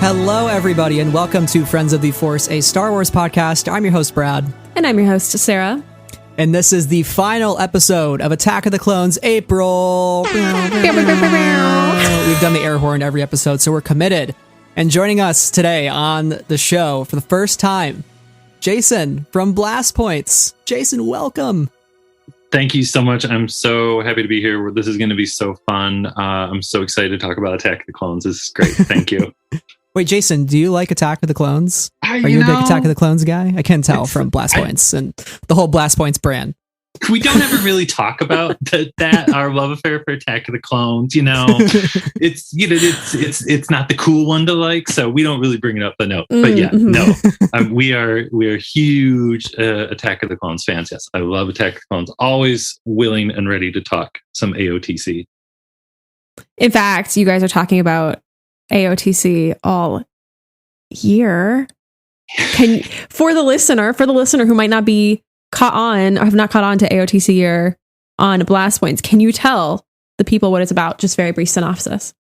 Hello, everybody, and welcome to Friends of the Force, a Star Wars podcast. I'm your host, Brad. And I'm your host, Sarah. And this is the final episode of Attack of the Clones April. We've done the air horn every episode, so we're committed. And joining us today on the show for the first time, Jason from Blast Points. Jason, welcome. Thank you so much. I'm so happy to be here. This is going to be so fun. I'm so excited to talk about Attack of the Clones. This is great. Thank you. Wait, Jason, do you like Attack of the Clones? Are you a big Attack of the Clones guy? I can tell from Blast Points and the whole Blast Points brand. We don't ever really talk about that our love affair for Attack of the Clones. It's not the cool one to like, so we don't really bring it up. But no, we are huge Attack of the Clones fans. Yes, I love Attack of the Clones. Always willing and ready to talk some AOTC. In fact, you guys are talking about AOTC all year. For the listener who might not be caught on or have not caught on to AOTC year on Blast Points, can you tell the people what it's about? Just very brief synopsis.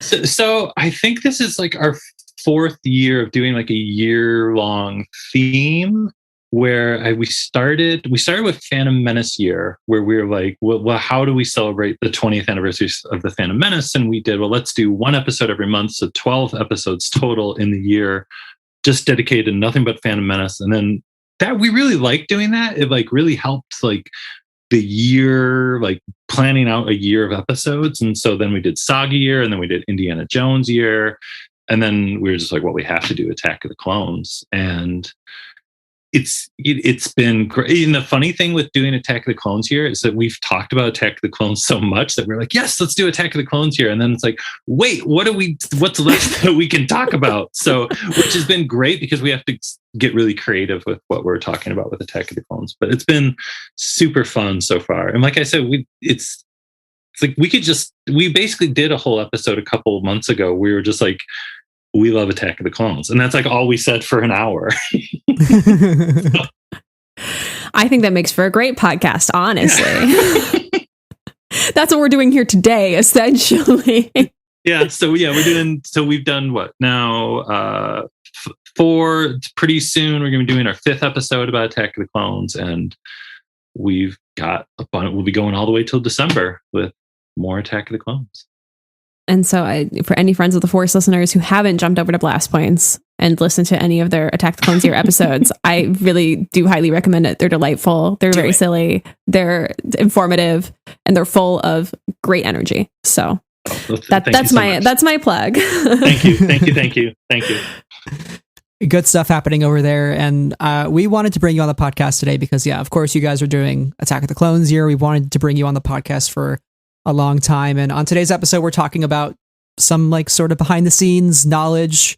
So I think this is like our fourth year of doing like a year-long theme where we started with Phantom Menace year, where we were like, well, how do we celebrate the 20th anniversary of the Phantom Menace? And we did, well, let's do one episode every month. So 12 episodes total in the year, just dedicated to nothing but Phantom Menace. And then that we really liked doing that. It like really helped like the year, like planning out a year of episodes. And so then we did Saga year, and then we did Indiana Jones year. And then we were just like, well, we have to do Attack of the Clones. And it's been great. And the funny thing with doing Attack of the Clones here is that we've talked about Attack of the Clones so much that we're like, yes, let's do Attack of the Clones here. And then it's like, wait, what's left that we can talk about? So, which has been great because we have to get really creative with what we're talking about with Attack of the Clones. But it's been super fun so far. And like I said, it's like we basically did a whole episode a couple of months ago. We were just like, we love Attack of the Clones. And that's like all we said for an hour. I think that makes for a great podcast, honestly. That's what we're doing here today, essentially. Yeah. So we've done what now? Pretty soon we're going to be doing our fifth episode about Attack of the Clones. And we'll be going all the way till December with more Attack of the Clones. And so for any Friends of the Force listeners who haven't jumped over to Blast Points and listened to any of their Attack the Clones year episodes, I really do highly recommend it. They're delightful. They're very silly. They're informative, and they're full of great energy. So that's my plug. Thank you. Good stuff happening over there. And we wanted to bring you on the podcast today because, of course, you guys are doing Attack of the Clones year. We wanted to bring you on the podcast for a long time. And on today's episode, we're talking about some like sort of behind the scenes knowledge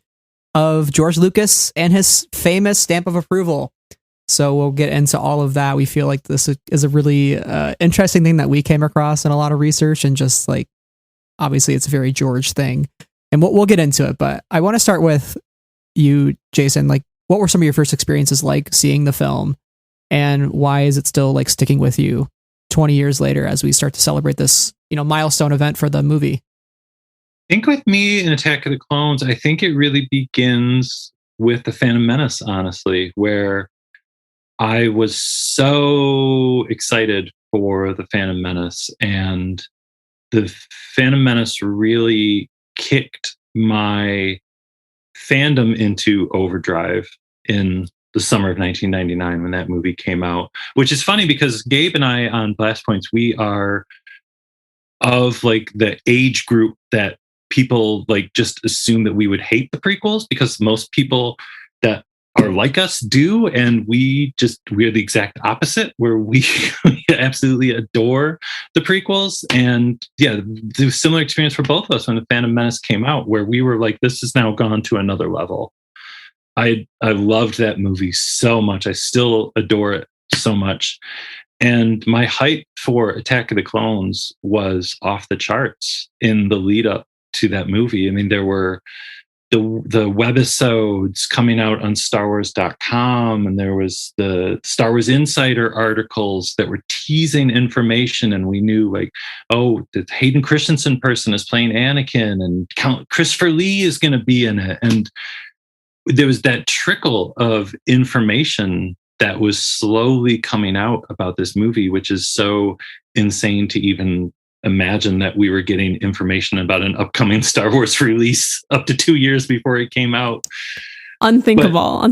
of George Lucas and his famous stamp of approval. So we'll get into all of that. We feel like this is a really interesting thing that we came across in a lot of research, and just like, obviously it's a very George thing, and we'll get into it. But I want to start with you, Jason. Like, what were some of your first experiences like seeing the film, and why is it still like sticking with you 20 years later as we start to celebrate this, milestone event for the movie? I think with me in Attack of the Clones, I think it really begins with the Phantom Menace, honestly, where I was so excited for the Phantom Menace, and the Phantom Menace really kicked my fandom into overdrive in the summer of 1999 when that movie came out, which is funny because Gabe and I on Blast Points, we are of like the age group that people like just assume that we would hate the prequels, because most people that are like us do. And we're the exact opposite, where we absolutely adore the prequels. And yeah, the similar experience for both of us when the Phantom Menace came out, where we were like, this has now gone to another level. I loved that movie so much. I still adore it so much. And my hype for Attack of the Clones was off the charts in the lead up to that movie. I mean, there the webisodes coming out on StarWars.com, and there was the Star Wars Insider articles that were teasing information, and we knew like, oh, the Hayden Christensen person is playing Anakin, and Count Christopher Lee is going to be in it, and there was that trickle of information that was slowly coming out about this movie, which is so insane to even imagine that we were getting information about an upcoming Star Wars release up to 2 years before it came out. Unthinkable.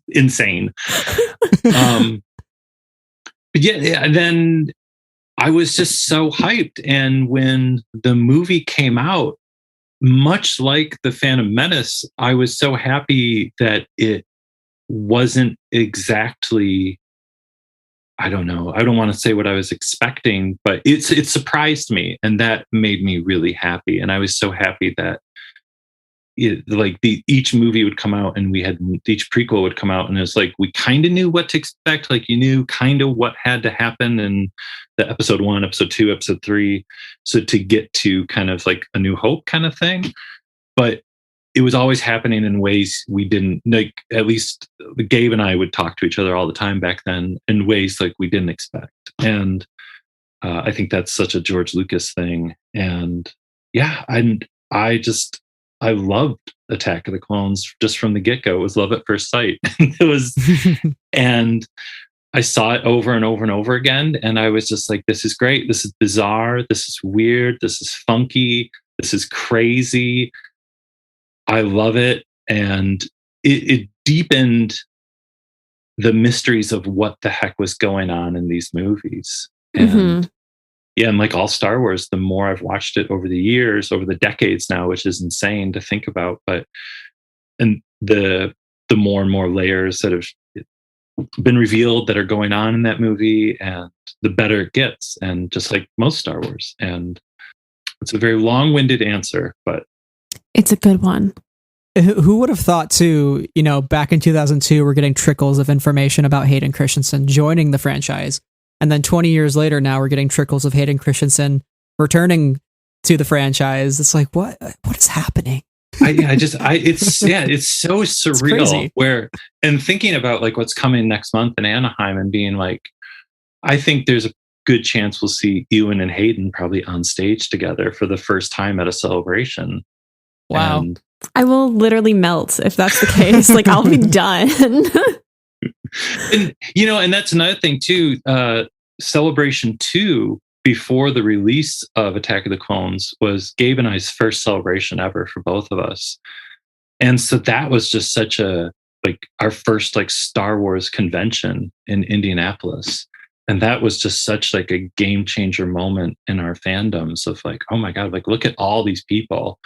Insane. Yeah, then I was just so hyped. And when the movie came out, much like The Phantom Menace, I was so happy that it wasn't exactly, I don't know, I don't want to say what I was expecting, but it surprised me, and that made me really happy. And I was so happy that each movie would come out, and each prequel would come out, and it was like we kind of knew what to expect. Like you knew kind of what had to happen in the episode 1, episode 2, episode 3, so to get to kind of like A New Hope kind of thing. But it was always happening in ways we didn't, like, at least Gabe and I would talk to each other all the time back then in ways like we didn't expect. And I think that's such a George Lucas thing. And yeah, I loved Attack of the Clones just from the get-go. It was love at first sight. It was, and I saw it over and over and over again. And I was just like, this is great. This is bizarre. This is weird. This is funky. This is crazy. I love it. And it deepened the mysteries of what the heck was going on in these movies. And yeah, and like all Star Wars, the more I've watched it over the years, over the decades now, which is insane to think about, and the more and more layers that have been revealed that are going on in that movie, and the better it gets. And just like most Star Wars. And it's a very long-winded answer, but it's a good one. Who would have thought too, back in 2002, we're getting trickles of information about Hayden Christensen joining the franchise. And then 20 years later, now we're getting trickles of Hayden Christensen returning to the franchise. It's like, what is happening? It's so surreal. And thinking about like what's coming next month in Anaheim, and being like, I think there's a good chance we'll see Ewan and Hayden probably on stage together for the first time at a celebration. Wow. And I will literally melt if that's the case. Like, I'll be done. And that's another thing too. Celebration 2, before the release of Attack of the Clones, was Gabe and I's first celebration ever for both of us. And so that was just such our first like Star Wars convention in Indianapolis. And that was just such like a game changer moment in our fandoms of like, oh my God, like look at all these people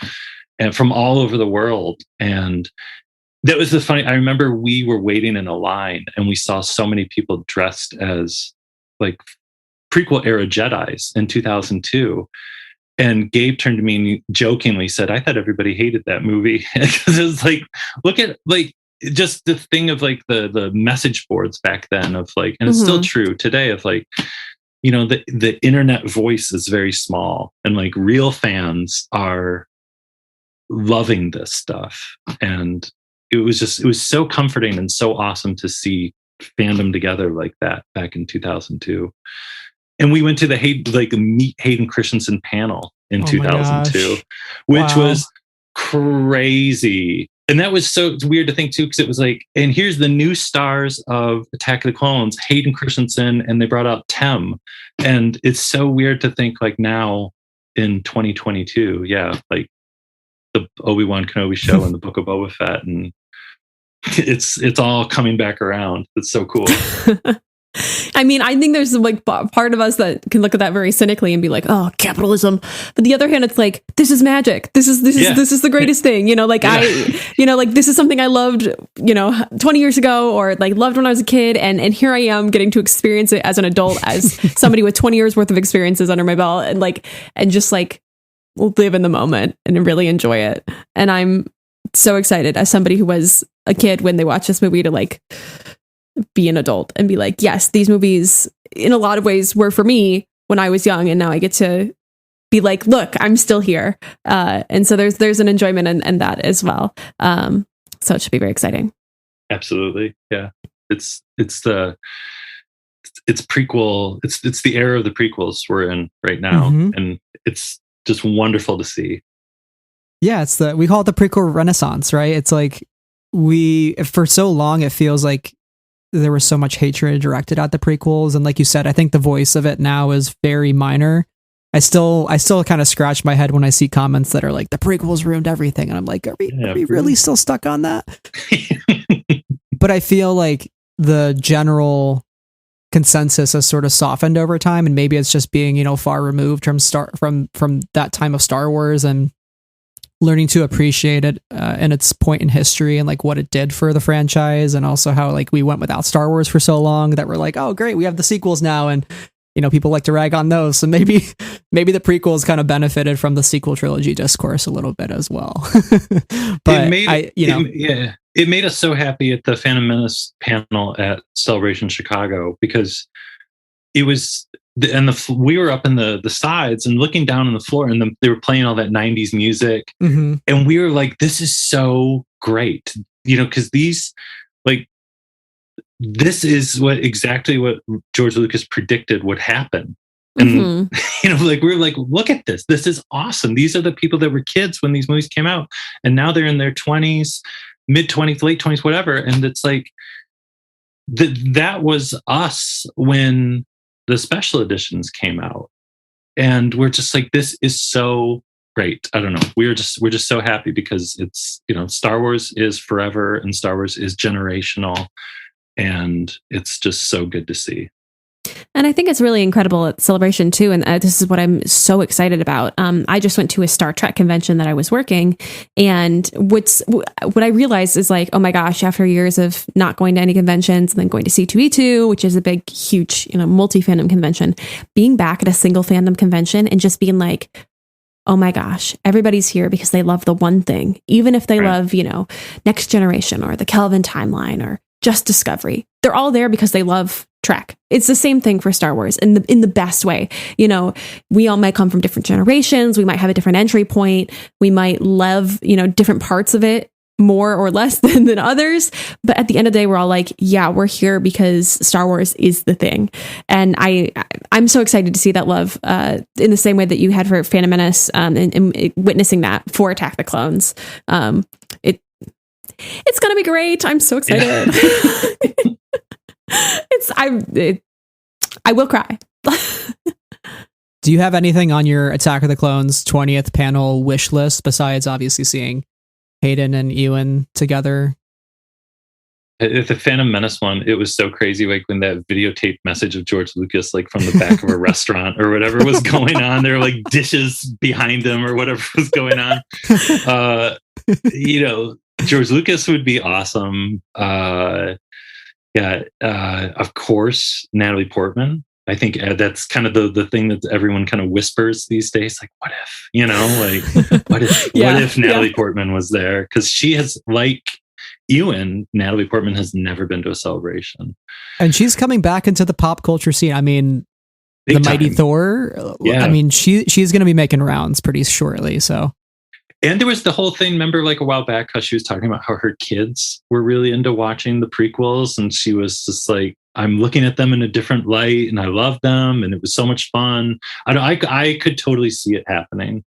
and from all over the world. And that was I remember we were waiting in a line, and we saw so many people dressed as like prequel era Jedis in 2002. And Gabe turned to me and jokingly said, I thought everybody hated that movie. Because it was like, look at like just the thing of like the message boards back then of like, and it's still true today, of like, the internet voice is very small, and like real fans are loving this stuff. And it was so comforting and so awesome to see fandom together like that back in 2002. And we went to the Meet Hayden Christensen panel in 2002, which was crazy. And that was it's weird to think too, because it was like, and here's the new stars of Attack of the Clones, Hayden Christensen, and they brought out Tem. And it's so weird to think like now in 2022, like the Obi-Wan Kenobi show and the Book of Boba Fett, and it's all coming back around. It's so cool. I mean, I think there's like part of us that can look at that very cynically and be like, "Oh, capitalism." But the other hand, it's like, this is magic. This is the greatest thing. Like this is something I loved, 20 years ago, or like loved when I was a kid, and here I am getting to experience it as an adult, as somebody with 20 years worth of experiences under my belt, and just like live in the moment and really enjoy it. And I'm so excited as somebody who was a kid when they watched this movie to like be an adult and be like, yes, these movies in a lot of ways were for me when I was young, and now I get to be like, look, I'm still here. And so there's an enjoyment in that as well. So it should be very exciting. Absolutely. Yeah. It's prequel. It's the era of the prequels we're in right now. And it's just wonderful to see. Yeah. We call it the prequel renaissance, right? It's like for so long, it feels like there was so much hatred directed at the prequels. And like you said, I think the voice of it now is very minor. I still kind of scratch my head when I see comments that are like, the prequels ruined everything. And I'm like, are we really still stuck on that? But I feel like the general consensus has sort of softened over time. And maybe it's just being, far removed from that time of Star Wars and learning to appreciate it in its point in history and like what it did for the franchise. And also how like we went without Star Wars for so long that we're like, oh, great, we have the sequels now. And people like to rag on those. So maybe the prequels kind of benefited from the sequel trilogy discourse a little bit as well. But it made us so happy at the Phantom Menace panel at Celebration Chicago, because it was, we were up in the sides and looking down on the floor, and they were playing all that 90s music. And we were like, this is so great, because these, like, this is exactly what George Lucas predicted would happen. And, like, we were like, look at this. This is awesome. These are the people that were kids when these movies came out. And now they're in their 20s, mid 20s, late 20s, whatever. And it's like, that was us when the special editions came out. And we're just like, this is so great. I don't know. We're just so happy because it's, Star Wars is forever and Star Wars is generational. And it's just so good to see. And I think it's really incredible at Celebration too. And this is what I'm so excited about. I just went to a Star Trek convention that I was working. And what I realized is like, oh my gosh, after years of not going to any conventions and then going to C2E2, which is a big, huge, multi-fandom convention, being back at a single fandom convention and just being like, oh my gosh, everybody's here because they love the one thing. Even if they love, Next Generation or the Kelvin timeline or Just Discovery, they're all there because they love Trek. It's the same thing for Star Wars in the best way. We all might come from different generations. We might have a different entry point. We might love, different parts of it more or less than others. But at the end of the day, we're all like, yeah, we're here because Star Wars is the thing. And I'm so excited to see that love in the same way that you had for Phantom Menace and witnessing that for Attack the Clones. It's going to be great. I'm so excited. I will cry. Do you have anything on your Attack of the Clones 20th panel wish list besides obviously seeing Hayden and Ewan together? At the Phantom Menace one, it was so crazy. Like when that videotape message of George Lucas, like from the back of a restaurant or whatever was going on, there were like dishes behind him or whatever was going on. George Lucas would be awesome. Of course, Natalie Portman. I think that's kind of the thing that everyone kind of whispers these days. Like, what if, what if Natalie Portman was there? Because she has, like Ewan, Natalie Portman has never been to a Celebration. And she's coming back into the pop culture scene. I mean, Big the time. Mighty Thor. Yeah. I mean, she's going to be making rounds pretty shortly. So. And there was the whole thing, remember, like a while back, how she was talking about how her kids were really into watching the prequels. And she was just like, I'm looking at them in a different light and I love them. And it was so much fun. I could totally see it happening.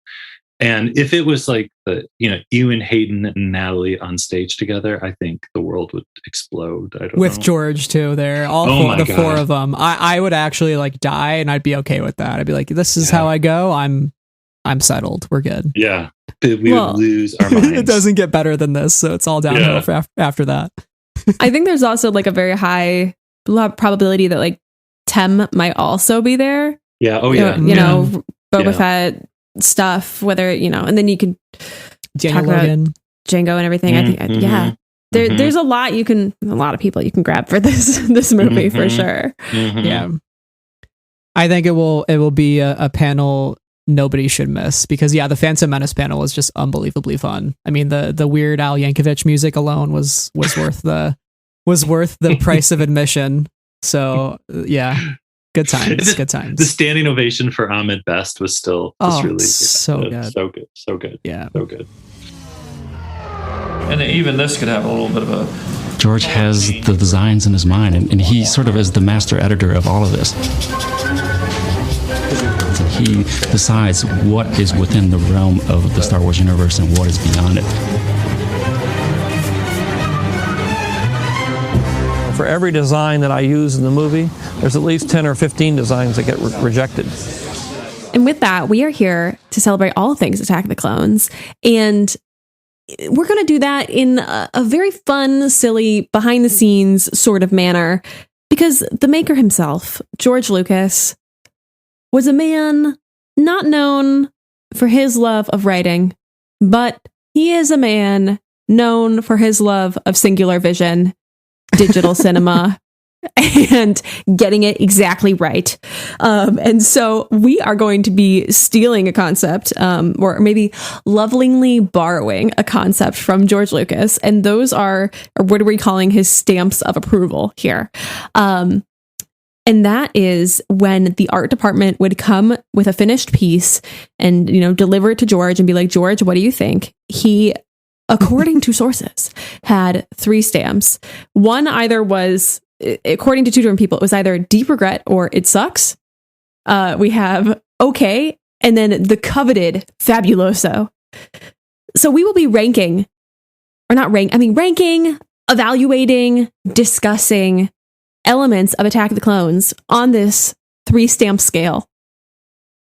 And if it was like Ewan, Hayden, and Natalie on stage together, I think the world would explode. I don't know. With George too, there, four of them. I would actually like die, and I'd be okay with that. I'd be like, this is how I go. I'm settled. We're good. Yeah, we would lose our minds. It doesn't get better than this, so it's all downhill after that. I think there's also like a very high probability that like Tem might also be there. Yeah. Oh yeah. Boba Fett stuff, whether and then you could talk about Django and everything. I think there's a lot of people you can grab for this movie for sure. Yeah, I think it will be a panel nobody should miss, because the Phantom Menace panel was just unbelievably fun. I mean, the Weird Al Yankovic music alone was worth the price of admission. So yeah, Good times. Good times. The standing ovation for Ahmed Best was still really so good. So good. So good. Yeah. So good. And even this could have a little bit of a... George has the designs in his mind, and he sort of is the master editor of all of this. So he decides what is within the realm of the Star Wars universe and what is beyond it. For every design that I use in the movie, there's at least 10 or 15 designs that get rejected. And with that, we are here to celebrate all things Attack of the Clones. And we're going to do that in a very fun, silly, behind-the-scenes sort of manner. Because the maker himself, George Lucas, was a man not known for his love of writing, but he is a man known for his love of singular vision, digital cinema, and getting it exactly right. And so we are going to be stealing a concept, or maybe lovingly borrowing a concept from George Lucas. And those are, or what are we calling his stamps of approval here? And that is when the art department would come with a finished piece and, deliver it to George and be like, George, what do you think? He, according to sources, had 3 stamps. One either was, according to 2 different people, it was either deep regret or it sucks. We have okay, and then the coveted fabuloso. So we will be ranking, evaluating, discussing elements of Attack of the Clones on this 3-stamp scale.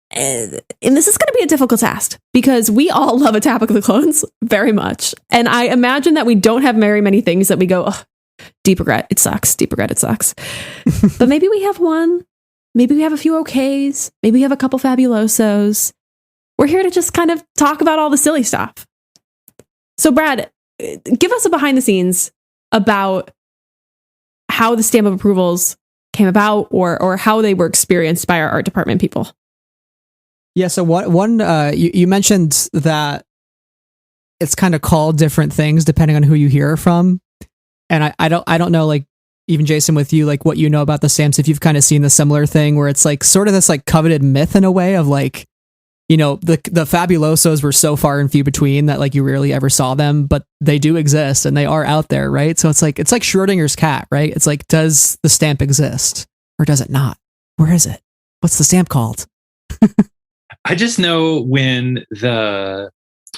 And this is going to be a difficult task because we all love Attack of the Clones very much. And I imagine that we don't have very many things that we go, oh, deep regret, it sucks. Deep regret, it sucks. But maybe we have one. Maybe we have a few okays. Maybe we have a couple fabulosos. We're here to just kind of talk about all the silly stuff. So Brad, give us a behind the scenes about how the stamp of approvals came about or how they were experienced by our art department people. Yeah, so you mentioned that it's kind of called different things depending on who you hear from. And I don't know, like, even Jason, with you, like, what you know about the stamps, if you've kind of seen the similar thing where it's like sort of this like coveted myth in a way of like, the fabulosos were so far and few between that like you rarely ever saw them, but they do exist and they are out there, right? So it's like Schrodinger's cat, right? It's like, does the stamp exist or does it not? Where is it? What's the stamp called? I just know when the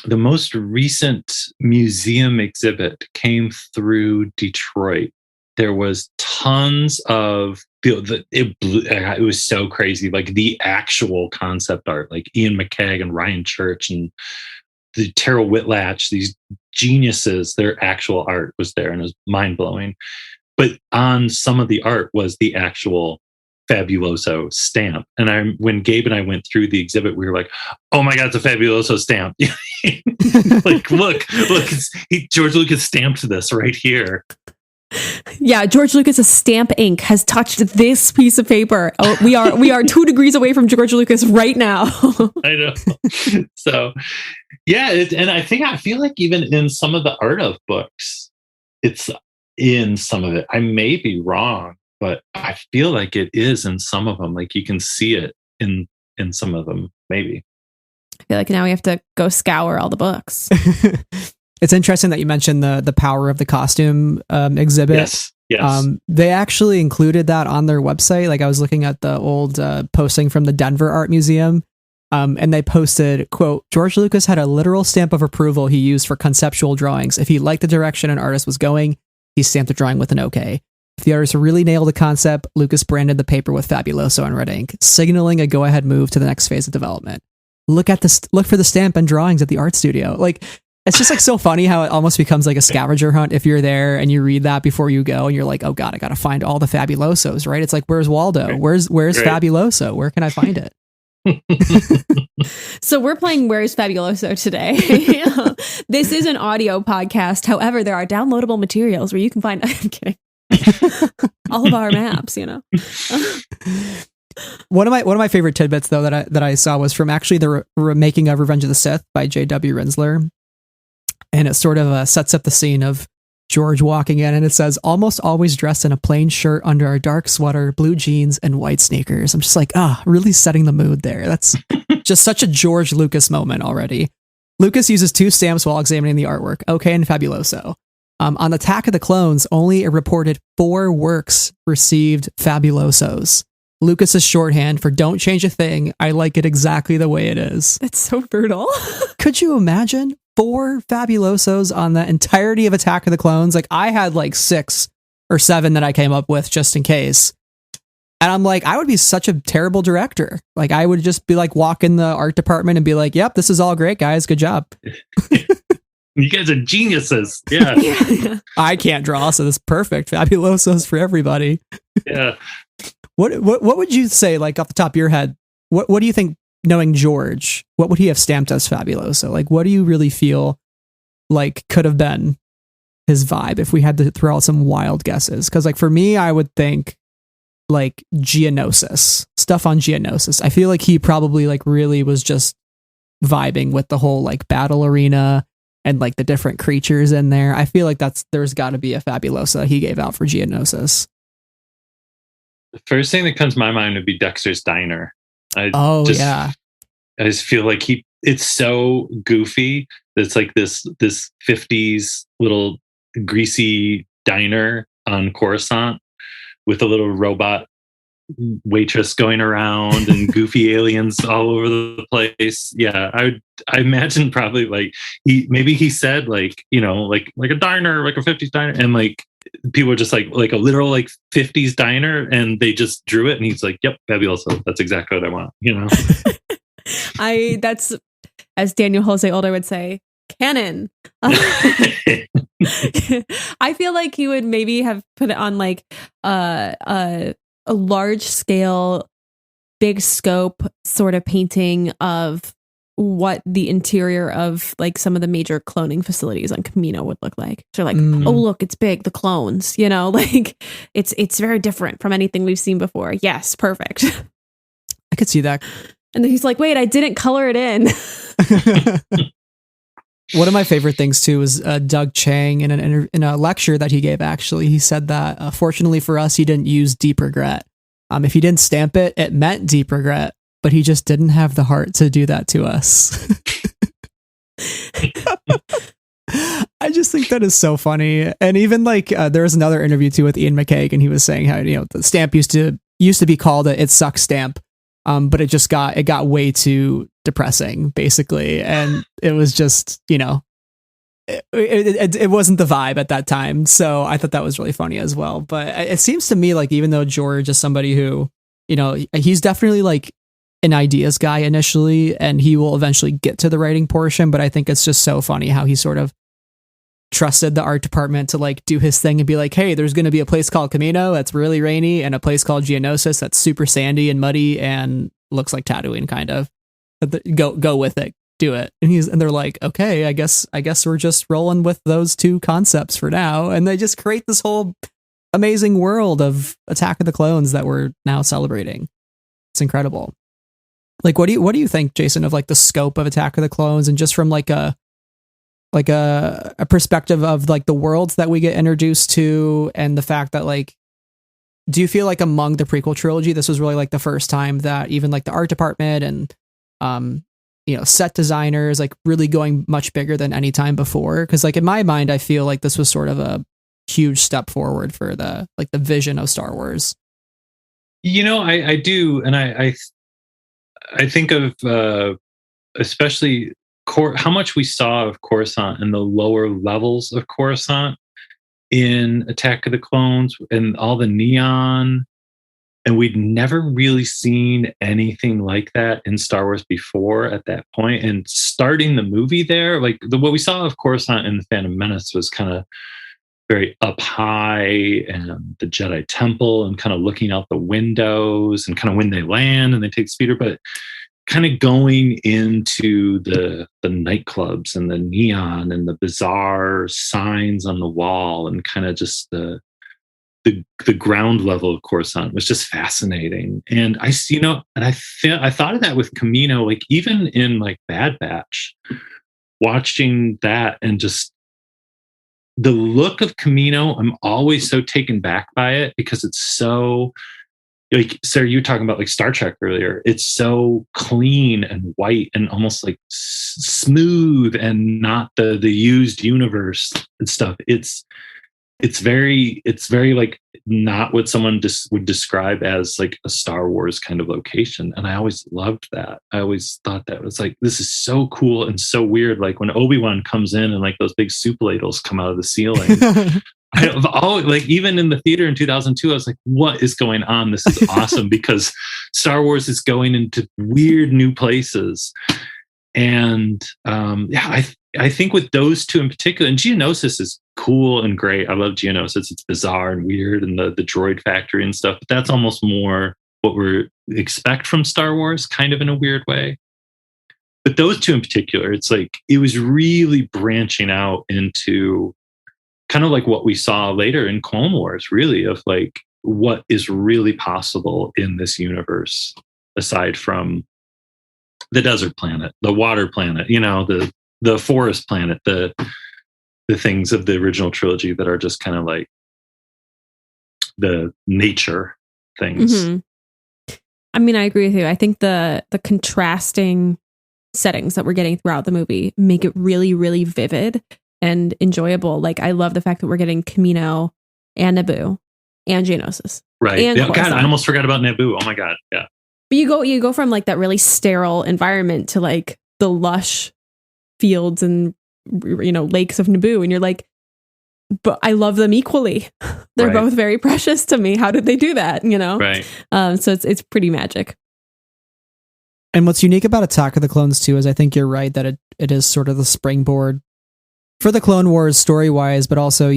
most recent museum exhibit came through Detroit, there was tons of it was so crazy, like the actual concept art, like Ian McCagg and Ryan Church and the Terrell Whitlatch, these geniuses, their actual art was there and it was mind-blowing. But on some of the art was the actual Fabuloso stamp. And when Gabe and I went through the exhibit, we were like, oh my God, it's a Fabuloso stamp. Like, look, George Lucas stamped this right here. Yeah, George Lucas's stamp ink has touched this piece of paper. Oh, we are 2 degrees away from George Lucas right now. I know. So, yeah, and I feel like even in some of the art of books, it's in some of it. I may be wrong, but I feel like it is in some of them. Like you can see it in some of them, maybe. I feel like now we have to go scour all the books. It's interesting that you mentioned the power of the costume exhibit. Yes. They actually included that on their website. Like I was looking at the old posting from the Denver Art Museum, and they posted, quote, George Lucas had a literal stamp of approval he used for conceptual drawings. If he liked the direction an artist was going, he stamped the drawing with an okay. If the artist really nailed the concept, Lucas branded the paper with Fabuloso in red ink, signaling a go-ahead move to the next phase of development. Look for the stamp and drawings at the art studio. Like, it's just like so funny how it almost becomes like a scavenger hunt if you're there and you read that before you go and you're like, oh God, I got to find all the Fabulosos, right? It's like, where's Waldo? Where's Fabuloso? Where can I find it? So we're playing Where's Fabuloso today. This is an audio podcast. However, there are downloadable materials where you can find, I'm kidding. All of our maps, One of my favorite tidbits though that I saw was from actually the remaking of Revenge of the Sith by J.W. Rinsler. And it sort of sets up the scene of George walking in, and it says, almost always dressed in a plain shirt under a dark sweater, blue jeans, and white sneakers. I'm just like, really setting the mood there. That's just such a George Lucas moment already. Lucas uses 2 stamps while examining the artwork, OK and Fabuloso. On Attack of the Clones, only a reported 4 works received Fabulosos. Lucas's shorthand for don't change a thing. I like it exactly the way it is. That's so brutal. Could you imagine 4 Fabulosos on the entirety of Attack of the Clones? Like, I had like 6 or 7 that I came up with just in case. And I'm like, I would be such a terrible director. Like, I would just be like, walk in the art department and be like, yep, this is all great, guys. Good job. You guys are geniuses. Yeah. Yeah. I can't draw, so this is perfect. Fabulosos for everybody. Yeah. What would you say, like off the top of your head? What do you think, knowing George, what would he have stamped as Fabuloso? Like, what do you really feel like could have been his vibe if we had to throw out some wild guesses? Because like for me, I would think like Geonosis, stuff on Geonosis. I feel like he probably like really was just vibing with the whole like battle arena and like the different creatures in there. I feel like there's got to be a Fabulosa he gave out for Geonosis. The first thing that comes to my mind would be Dexter's Diner. I just feel like it's so goofy. It's like this 50s little greasy diner on Coruscant with a little robot waitress going around and goofy aliens all over the place. Yeah, I imagine probably like he said like, you know, like a diner, like a 50s diner, and like people were just like a literal like 50s diner, and they just drew it, and he's like, yep, Fabuloso, that's exactly what I want, you know. That's, as Daniel Jose Older would say, canon. I feel like he would maybe have put it on like a large scale, big scope sort of painting of what the interior of like some of the major cloning facilities on Camino would look like. So like, oh look, it's big, the clones, you know, like it's very different from anything we've seen before. Yes, perfect. I could see that. And then he's like, wait, I didn't color it in. One of my favorite things too was Doug Chang in a lecture that he gave. Actually, he said that fortunately for us, he didn't use deep regret. If he didn't stamp it, it meant deep regret, but he just didn't have the heart to do that to us. I just think that is so funny. And even like there was another interview too with Ian McCaig, and he was saying how, you know, the stamp used to be called a "it sucks" stamp. But it got way too depressing, basically, and it was just, you know, it wasn't the vibe at that time. So I thought that was really funny as well. But it seems to me like even though George is somebody who, you know, he's definitely like an ideas guy initially, and he will eventually get to the writing portion. But I think it's just so funny how he sort of trusted the art department to like do his thing and be like, hey, there's going to be a place called Camino that's really rainy, and a place called Geonosis that's super sandy and muddy and looks like Tatooine kind of. Go with it, do it. And they're like, okay, I guess we're just rolling with those 2 concepts for now, and they just create this whole amazing world of Attack of the Clones that we're now celebrating. It's incredible. Like, what do you think, Jason, of like the scope of Attack of the Clones, and just from like a perspective of like the worlds that we get introduced to, and the fact that like, do you feel like among the prequel trilogy, this was really like the first time that even like the art department and, you know, set designers like really going much bigger than any time before? Cause like in my mind, I feel like this was sort of a huge step forward for the vision of Star Wars. You know, I do. And I think of, especially how much we saw of Coruscant and the lower levels of Coruscant in Attack of the Clones, and all the neon, and we'd never really seen anything like that in Star Wars before at that point. And starting the movie there, like what we saw of Coruscant in the Phantom Menace was kind of very up high, and the Jedi Temple, and kind of looking out the windows, and kind of when they land and they take the speeder, but kind of going into the nightclubs and the neon and the bizarre signs on the wall, and kind of just the ground level of Coruscant was just fascinating. And I thought of that with Camino, like even in like Bad Batch, watching that and just the look of Camino, I'm always so taken back by it because it's so, like, Sarah, you were talking about like Star Trek earlier. It's so clean and white and almost like smooth and not the used universe and stuff. It's very like not what someone would describe as like a Star Wars kind of location. And I always loved that. I always thought that was like, this is so cool and so weird. Like when Obi-Wan comes in and like those big soup ladles come out of the ceiling. I've always, like, even in the theater in 2002, I was like, what is going on? This is awesome because Star Wars is going into weird new places. And I think with those two in particular, and Geonosis is cool and great. I love Geonosis. It's bizarre and weird, and the droid factory and stuff. But that's almost more what we expect from Star Wars, kind of in a weird way. But those two in particular, it's like it was really branching out into kind of like what we saw later in Clone Wars, really, of like what is really possible in this universe, aside from the desert planet, the water planet, the forest planet, the things of the original trilogy that are just kind of like the nature things. Mm-hmm. I mean, I agree with you. I think the contrasting settings that we're getting throughout the movie make it really, really vivid and enjoyable. Like, I love the fact that we're getting Camino and Naboo and Geonosis. Right. And God, I almost forgot about Naboo. Oh my God. Yeah. But you go from like that really sterile environment to like the lush fields and lakes of Naboo, and you're like, but I love them equally. They're right. both very precious to me. How did they do that? Right. So it's pretty magic. And what's unique about Attack of the Clones too is I think you're right that it is sort of the springboard for the Clone Wars story wise, but also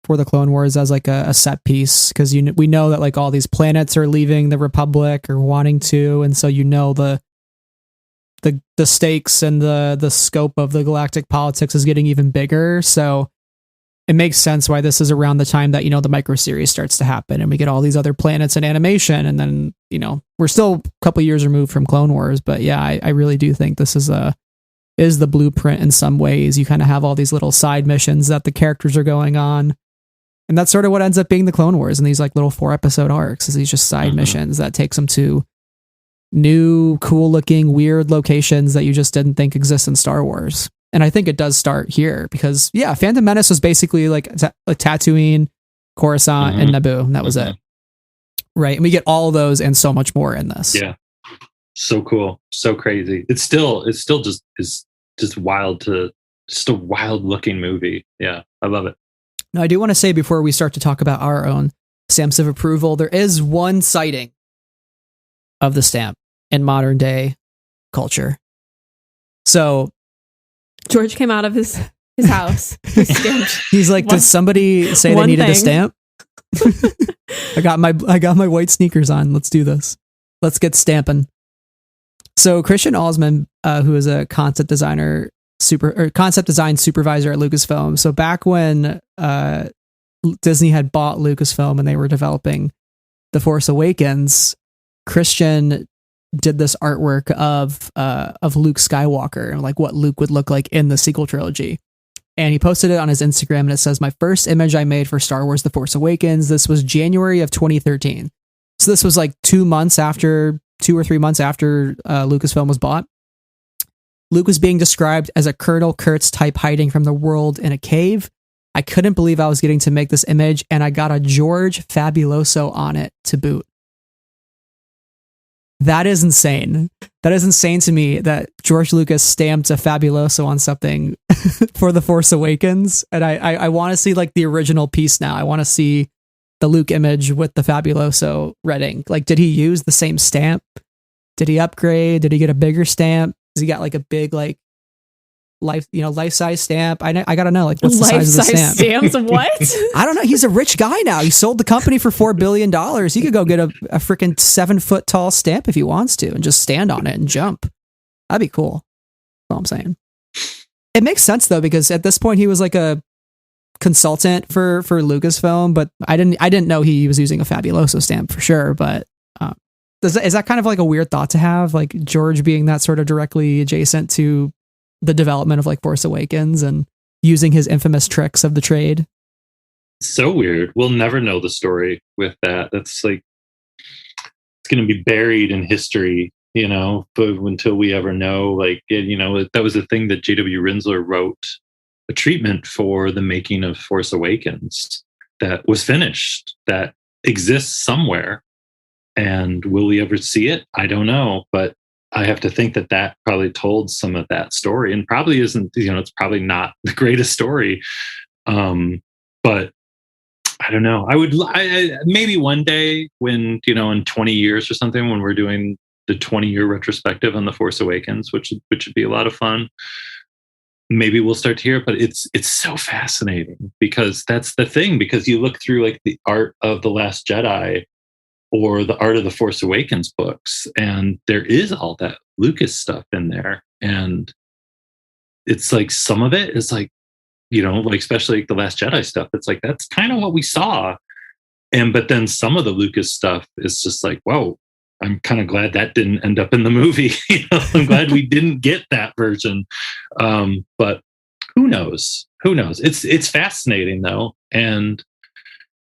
for the Clone Wars as like a set piece, because we know that like all these planets are leaving the Republic or wanting to, and so the stakes and the scope of the galactic politics is getting even bigger. So it makes sense why this is around the time that the micro series starts to happen, and we get all these other planets in animation, and then we're still a couple years removed from Clone Wars, but yeah, I really do think this is the blueprint in some ways. You kind of have all these little side missions that the characters are going on. And that's sort of what ends up being the Clone Wars, and these like little 4-episode arcs is these just side missions that takes them to new, cool looking, weird locations that you just didn't think exist in Star Wars. And I think it does start here because Phantom Menace was basically like Tatooine, Coruscant, and Naboo, and that was it. Right. And we get all those and so much more in this. Yeah. So cool. So crazy. It's still just wild just a wild looking movie. Yeah. I love it. Now, I do want to say before we start to talk about our own stamps of approval, there is one sighting of the stamp in modern day culture. So George came out of his house. He's like, did somebody say they needed a stamp? I got my white sneakers on. Let's do this. Let's get stamping. So Christian Alsman, who is a concept design supervisor at Lucasfilm. So back when Disney had bought Lucasfilm and they were developing The Force Awakens, Christian did this artwork of Luke Skywalker and like what Luke would look like in the sequel trilogy. And he posted it on his Instagram, and it says, "My first image I made for Star Wars The Force Awakens. This was January of 2013. So this was like 2 or 3 months after Lucasfilm was bought. Luke was being described as a Colonel Kurtz type hiding from the world in a cave. I couldn't believe I was getting to make this image, and I got a George Fabuloso on it to boot." That is insane. That is insane to me that George Lucas stamped a Fabuloso on something for The Force Awakens. And I want to see like the original piece now. I want to see the Luke image with the Fabuloso red ink. Like, did he use the same stamp? Did he upgrade? Did he get a bigger stamp? Has he got like a big like life-size stamp? I gotta know, like, what's the size of the stamp? Stamps? What? I don't know. He's a rich guy now. He sold the company for $4 billion. He could go get a freaking 7-foot tall stamp if he wants to and just stand on it and jump. That'd be cool. That's all I'm saying. It makes sense though, because at this point he was like a consultant for Lucasfilm, but I didn't know he was using a Fabuloso stamp for sure. But is that kind of like a weird thought to have, like George being that sort of directly adjacent to the development of like Force Awakens and using his infamous tricks of the trade. So weird. We'll never know the story with that. That's like, it's going to be buried in history, but until we ever know, that was the thing that J.W. Rinsler wrote a treatment for the making of Force Awakens that was finished, that exists somewhere. And will we ever see it? I don't know. But I have to think that probably told some of that story, and probably isn't, it's probably not the greatest story. But I don't know. I maybe one day when, in 20 years or something, when we're doing the 20-year retrospective on The Force Awakens, which would be a lot of fun, maybe we'll start to hear it. But it's so fascinating, because that's the thing, because you look through like the art of The Last Jedi or the art of the Force Awakens books, and there is all that Lucas stuff in there. And it's like, some of it is like, especially like the Last Jedi stuff, it's like, that's kind of what we saw. But then some of the Lucas stuff is just like, whoa, I'm kind of glad that didn't end up in the movie. I'm glad we didn't get that version. But who knows? It's fascinating though. And,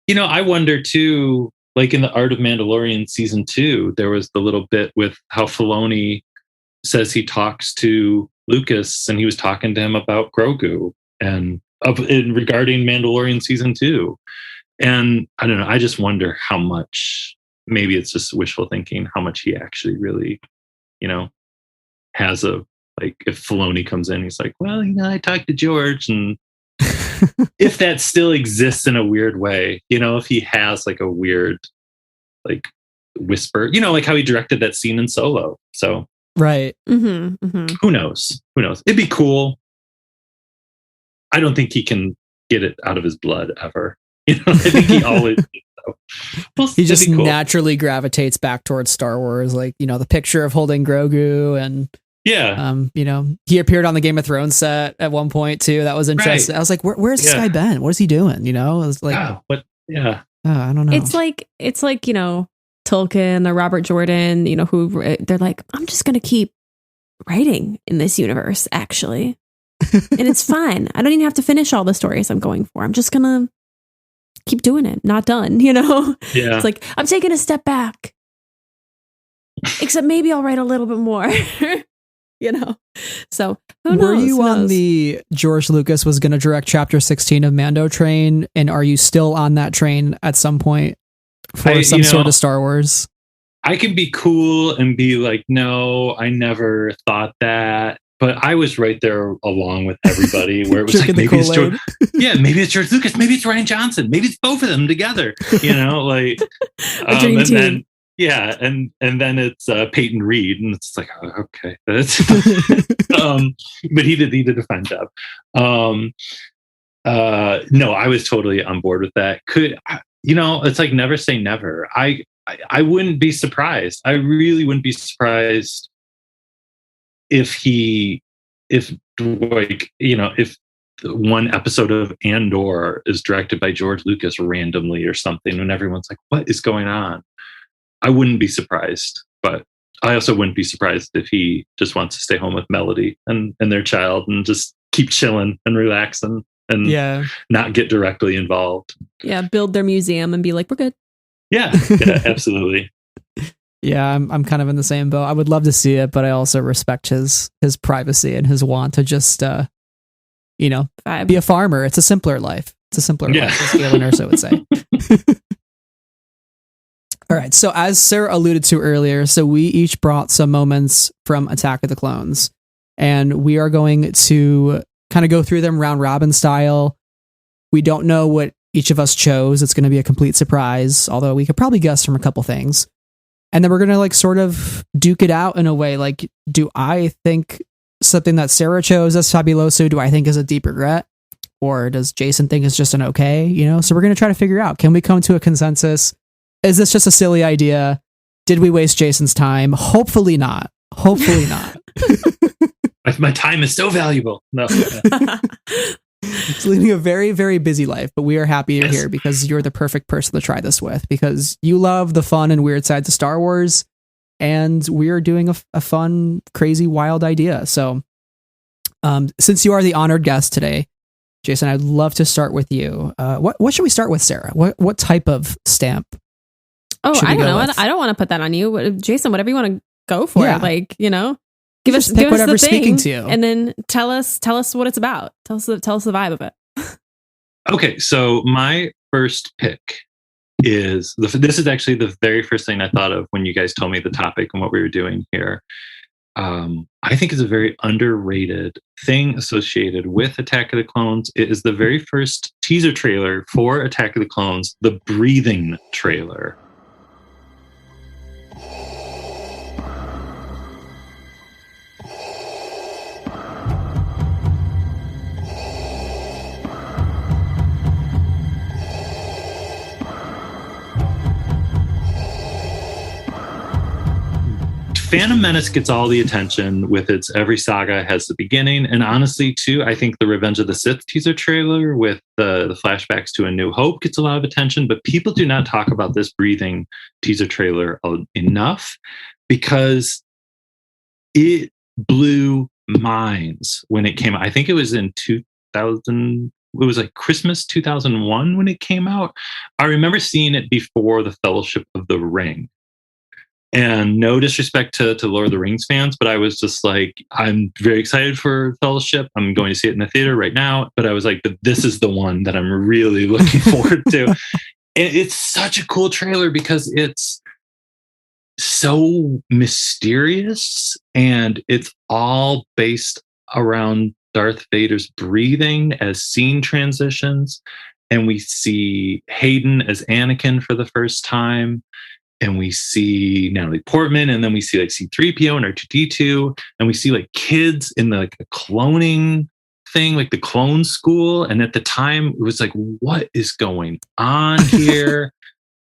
I wonder too, like in The Art of Mandalorian season 2, there was the little bit with how Filoni says he talks to Lucas, and he was talking to him about Grogu and regarding Mandalorian season 2. And I don't know, I just wonder how much, maybe it's just wishful thinking, how much he actually really, has if Filoni comes in, he's like, well, I talked to George, and if that still exists in a weird way, if he has like a weird, like whisper, like how he directed that scene in Solo. So, right. Mm-hmm, mm-hmm. Who knows? It'd be cool. I don't think he can get it out of his blood ever. I think he always, he just naturally gravitates back towards Star Wars. Like, the picture of holding Grogu, and he appeared on the Game of Thrones set at one point too. That was interesting. Right. I was like, where's this guy been? What is he doing? I was like, I don't know. It's like, Tolkien or Robert Jordan, who they're like, I'm just going to keep writing in this universe, actually. And it's fine. I don't even have to finish all the stories I'm going for. I'm just going to keep doing it. Not done, Yeah. It's like, I'm taking a step back. Except maybe I'll write a little bit more. So who knows? Were you on the George Lucas was going to direct chapter 16 of Mando train, and are you still on that train at some point for some sort of Star Wars? I can be cool and be like, no, I never thought that. But I was right there along with everybody, where it was like, maybe it's George, maybe it's George Lucas, maybe it's Rian Johnson, maybe it's both of them together, like a dream team. Then, and then it's Peyton Reed, and it's like, oh, okay, that's but he did a fine job. No, I was totally on board with that. It's like, never say never. I wouldn't be surprised. I really wouldn't be surprised if one episode of Andor is directed by George Lucas randomly or something, and everyone's like, what is going on? I wouldn't be surprised, but I also wouldn't be surprised if he just wants to stay home with Melody and their child and just keep chilling and relaxing and not get directly involved. Yeah, build their museum and be like, we're good. Yeah, absolutely. Yeah, I'm kind of in the same boat. I would love to see it, but I also respect his privacy and his want to just be a farmer. It's a simpler life. Life, as Galen Erso would say. All right, so as Sarah alluded to earlier, so we each brought some moments from Attack of the Clones, and we are going to kind of go through them round robin style. We don't know what each of us chose. It's going to be a complete surprise, although we could probably guess from a couple things. And then we're going to sort of duke it out in a way. Like, do I think something that Sarah chose as fabuloso, do I think is a deep regret? Or does Jason think it's just an okay? So we're going to try to figure out, can we come to a consensus? Is this just a silly idea? Did we waste Jason's time? Hopefully not. My time is so valuable. No. It's leading a very, very busy life, but we are happy you're here because you're the perfect person to try this with, because you love the fun and weird sides of Star Wars, and we are doing a fun, crazy, wild idea. So since you are the honored guest today, Jason, I'd love to start with you. What should we start with, Sarah? What type of stamp? Oh, I don't know. With? I don't want to put that on you, Jason. Whatever you want to go for. Yeah. Like, give us whatever's the thing, speaking to you, and then tell us what it's about. Tell us the vibe of it. Okay, so my first pick is this is actually the very first thing I thought of when you guys told me the topic and what we were doing here. I think it's a very underrated thing associated with Attack of the Clones. It is the very first teaser trailer for Attack of the Clones, the breathing trailer. Phantom Menace gets all the attention with its every saga has the beginning. And honestly, too, I think the Revenge of the Sith teaser trailer with the flashbacks to A New Hope gets a lot of attention. But people do not talk about this breathing teaser trailer enough because it blew minds when it came out. I think it was in 2000. It was like Christmas 2001 when it came out. I remember seeing it before The Fellowship of the Ring. And no disrespect to Lord of the Rings fans, but I was just like, I'm very excited for Fellowship. I'm going to see it in the theater right now. But I was like, but this is the one that I'm really looking forward to. And it's such a cool trailer because it's so mysterious and it's all based around Darth Vader's breathing as scene transitions. And we see Hayden as Anakin for the first time. And we see Natalie Portman, and then we see like C-3PO and R2-D2, and we see like kids in the like a cloning thing, like the clone school. And at the time, it was like, what is going on here?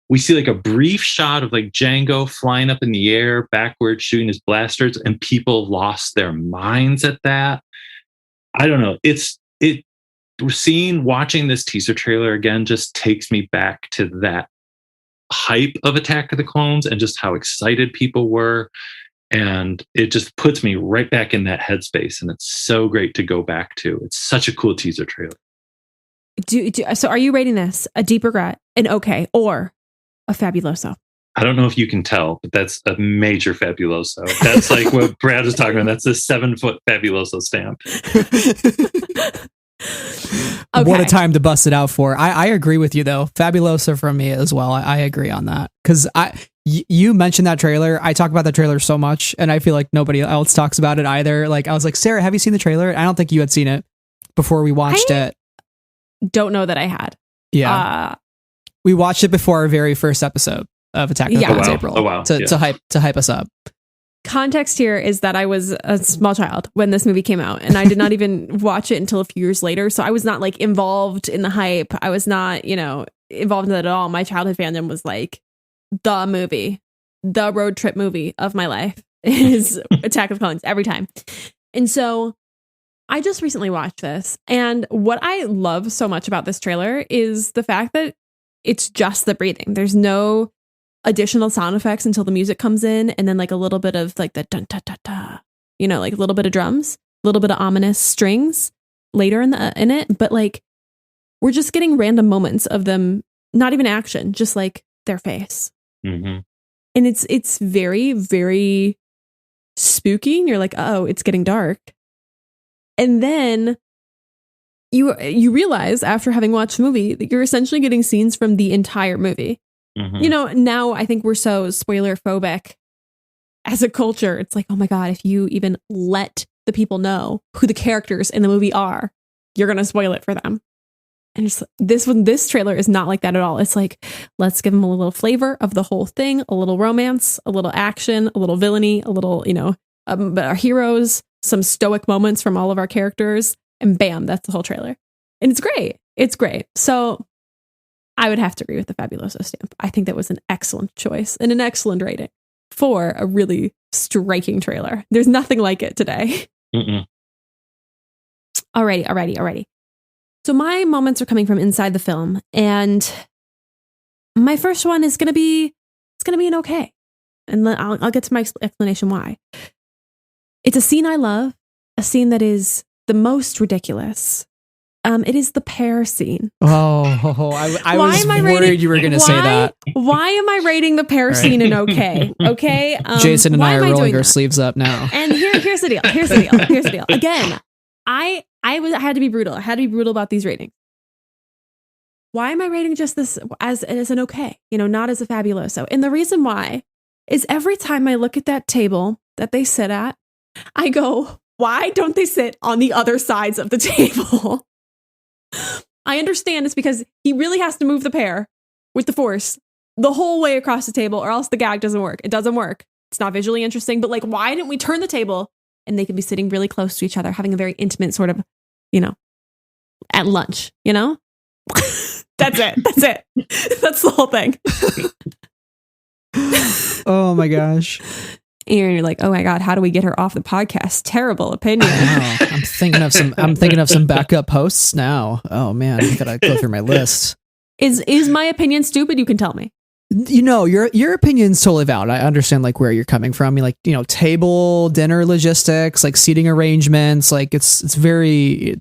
We see like a brief shot of like Django flying up in the air, backwards, shooting his blasters, and people lost their minds at that. I don't know. Watching this teaser trailer again just takes me back to that hype of Attack of the Clones and just how excited people were. And it just puts me right back in that headspace. And it's so great to go back to. It's such a cool teaser trailer. So are you rating this a deep regret, an okay, or a fabuloso? I don't know if you can tell, but that's a major fabuloso. That's like what Brad was talking about. That's a 7-foot fabuloso stamp. Okay. What a time to bust it out for. I agree with you though. Fabuloso from me as well. I agree on that. Because you mentioned that trailer. I talk about the trailer so much and I feel like nobody else talks about it either. Like I was like, Sarah, have you seen the trailer? I don't think you had seen it before we watched it. Don't know that I had. Yeah. We watched it before our very first episode of Attack of the Clones April. Oh, wow. To hype us up. Context here is that I was a small child when this movie came out and I did not even watch it until a few years later. So I was not like involved in the hype. I was not, involved in it at all. My childhood fandom was like the movie, the road trip movie of my life is Attack of the Clones every time. And so I just recently watched this. And what I love so much about this trailer is the fact that it's just the breathing. There's no additional sound effects until the music comes in, and then like a little bit of like the dun ta ta ta, like a little bit of drums, a little bit of ominous strings later in it. But like we're just getting random moments of them, not even action, just like their face. Mm-hmm. And it's very, very spooky. And you're like, oh, it's getting dark. And then you realize after having watched the movie that you're essentially getting scenes from the entire movie. Mm-hmm. Now I think we're so spoiler phobic as a culture. It's like, oh my God, if you even let the people know who the characters in the movie are, you're going to spoil it for them. And it's this trailer is not like that at all. It's like, let's give them a little flavor of the whole thing, a little romance, a little action, a little villainy, a little, but our heroes, some stoic moments from all of our characters, and bam, that's the whole trailer. And it's great. It's great. So I would have to agree with the Fabuloso stamp. I think that was an excellent choice and an excellent rating for a really striking trailer. There's nothing like it today. Mm-mm. Alrighty. So my moments are coming from inside the film, and my first one is gonna be an okay, and I'll get to my explanation why. It's a scene I love, a scene that is the most ridiculous, It is the pear scene. I was worried you were going to say that. Why am I rating the pear scene an okay? Okay. Jason and I are rolling our sleeves up now. And here's the deal. Here's the deal. Again, I had to be brutal. I had to be brutal about these ratings. Why am I rating just this as an okay? Not as a fabuloso. And the reason why is every time I look at that table that they sit at, I go, why don't they sit on the other sides of the table? I understand it's because he really has to move the pear with the force the whole way across the table, or else the gag doesn't work. It doesn't work. It's not visually interesting. But why didn't we turn the table and they could be sitting really close to each other, having a very intimate sort of, at lunch, That's it. That's the whole thing. Oh my gosh. And you're like, oh my God, how do we get her off the podcast? Terrible opinion. I'm thinking of some backup posts now. Oh man, I gotta go through my list. Is my opinion stupid? You can tell me. Your opinion's totally valid. I understand where you're coming from. I mean, table, dinner logistics, seating arrangements, it's very,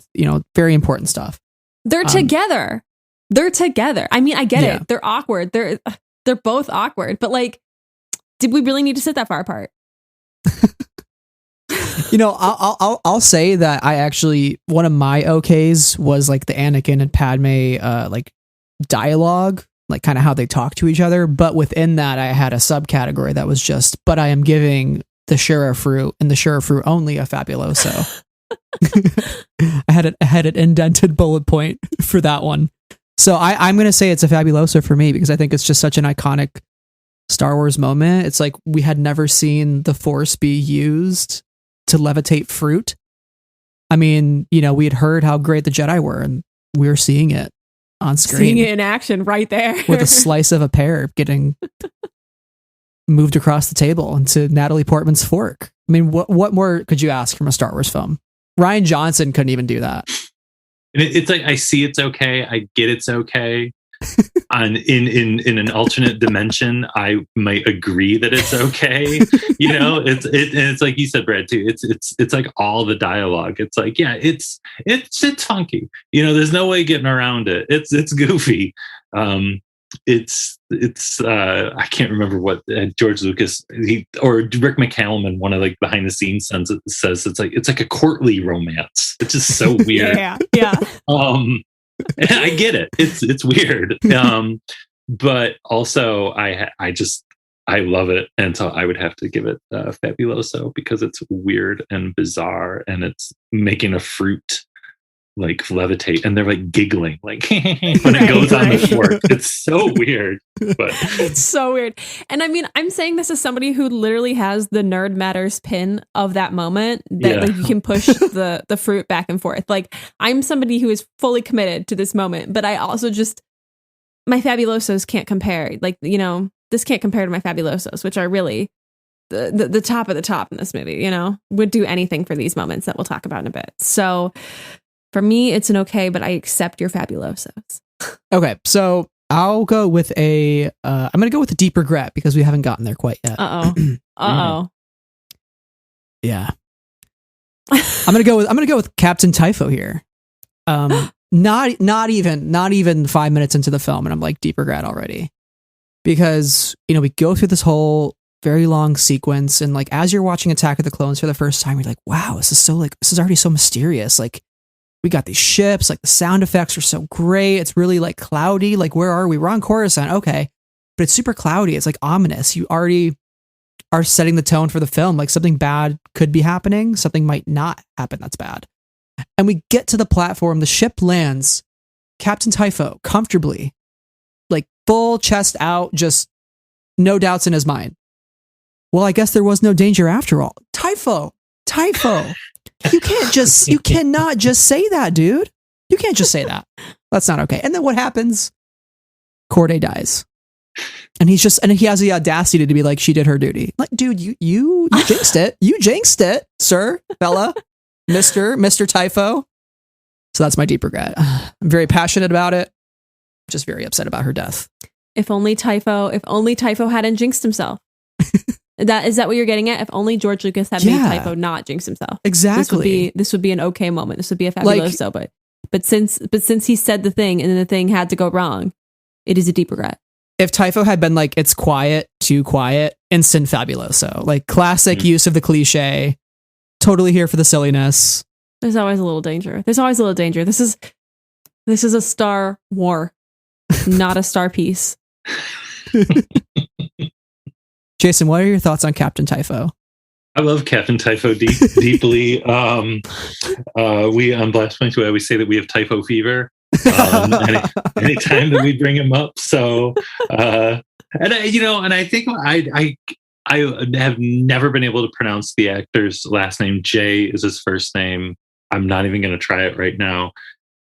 very important stuff. They're together. I mean, I get it. They're awkward. They're both awkward, but did we really need to sit that far apart? I'll say that I actually, one of my okays was the Anakin and Padme dialogue, kind of how they talk to each other. But within that, I had a subcategory that was just, but I am giving the Shura fruit and the Shura fruit only a fabuloso. I had an indented bullet point for that one. So I'm going to say it's a fabuloso for me because I think it's just such an iconic Star Wars moment. It's we had never seen the Force be used to levitate fruit. I mean, we had heard how great the Jedi were, and we were seeing it on screen. Seeing it in action right there. With a slice of a pear getting moved across the table into Natalie Portman's fork. I mean, what more could you ask from a Star Wars film? Rian Johnson couldn't even do that. And it's I see it's okay. I get it's okay. In an alternate dimension, I might agree that it's okay. It's like you said, Brad, too. It's all the dialogue. It's it's funky. There's no way getting around it. It's goofy. I can't remember what George Lucas or Rick McCallum, one of behind the scenes says it's like a courtly romance. It's just so weird. Yeah. I get it. It's weird. But also I love it. And so I would have to give it Fabuloso because it's weird and bizarre and it's making a fruit levitate and they're giggling when it goes on the fork. It's so weird, but it's so weird. And I mean, I'm saying this as somebody who literally has the Nerd Matters pin of that moment that you can push the fruit back and forth. I'm somebody who is fully committed to this moment, but I also just, my Fabulosos can't compare. This can't compare to my Fabulosos, which are really the top of the top in this movie, would do anything for these moments that we'll talk about in a bit. So for me, it's an okay, but I accept your Fabulosos. Okay, so I'll go with I'm going to go with a deep regret because we haven't gotten there quite yet. Yeah. I'm going to go with Captain Typho here. Not even 5 minutes into the film and I'm deep regret already. Because, we go through this whole very long sequence and as you're watching Attack of the Clones for the first time, you're like, wow, this is already so mysterious. We got these ships, the sound effects are so great. It's really cloudy. Where are we? We're on Coruscant. Okay. But it's super cloudy. It's ominous. You already are setting the tone for the film. Something bad could be happening. Something might not happen. That's bad. And we get to the platform. The ship lands. Captain Typho comfortably, full chest out, just no doubts in his mind. Well, I guess there was no danger after all. Typho. You cannot just say that, dude. You can't just say that. That's not okay. And then what happens? Corday dies. And he has the audacity to be she did her duty. Dude, you jinxed it. You jinxed it, sir, fella, Mr. Typho. So that's my deep regret. I'm very passionate about it. Just very upset about her death. If only Typho hadn't jinxed himself. Is that what you're getting at? If only George Lucas had made Typho not jinx himself. Exactly. This would be an okay moment. This would be a Fabuloso, but But since he said the thing and then the thing had to go wrong, it is a deep regret. If Typho had been like, it's quiet, too quiet, instant fabuloso. Like classic use of the cliche. Totally here for the silliness. There's always a little danger. This is a star war, not a star piece. Jason, what are your thoughts on Captain Typho? I love Captain Typho deeply. We on Blast Points, we always say that we have typho fever anytime that we bring him up. So, and I think I have never been able to pronounce the actor's last name. Jay is his first name. I'm not even going to try it right now.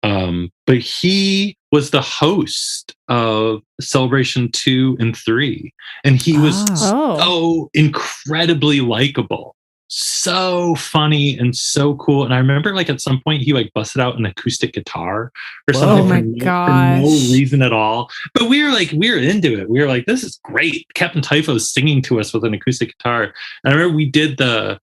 But he was the host of Celebration 2 and 3. And he was so incredibly likable, so funny and so cool. And I remember like at some point he like busted out an acoustic guitar or something for no reason at all. But we were into it. We were like, this is great. Captain Typho is singing to us with an acoustic guitar. And I remember we did the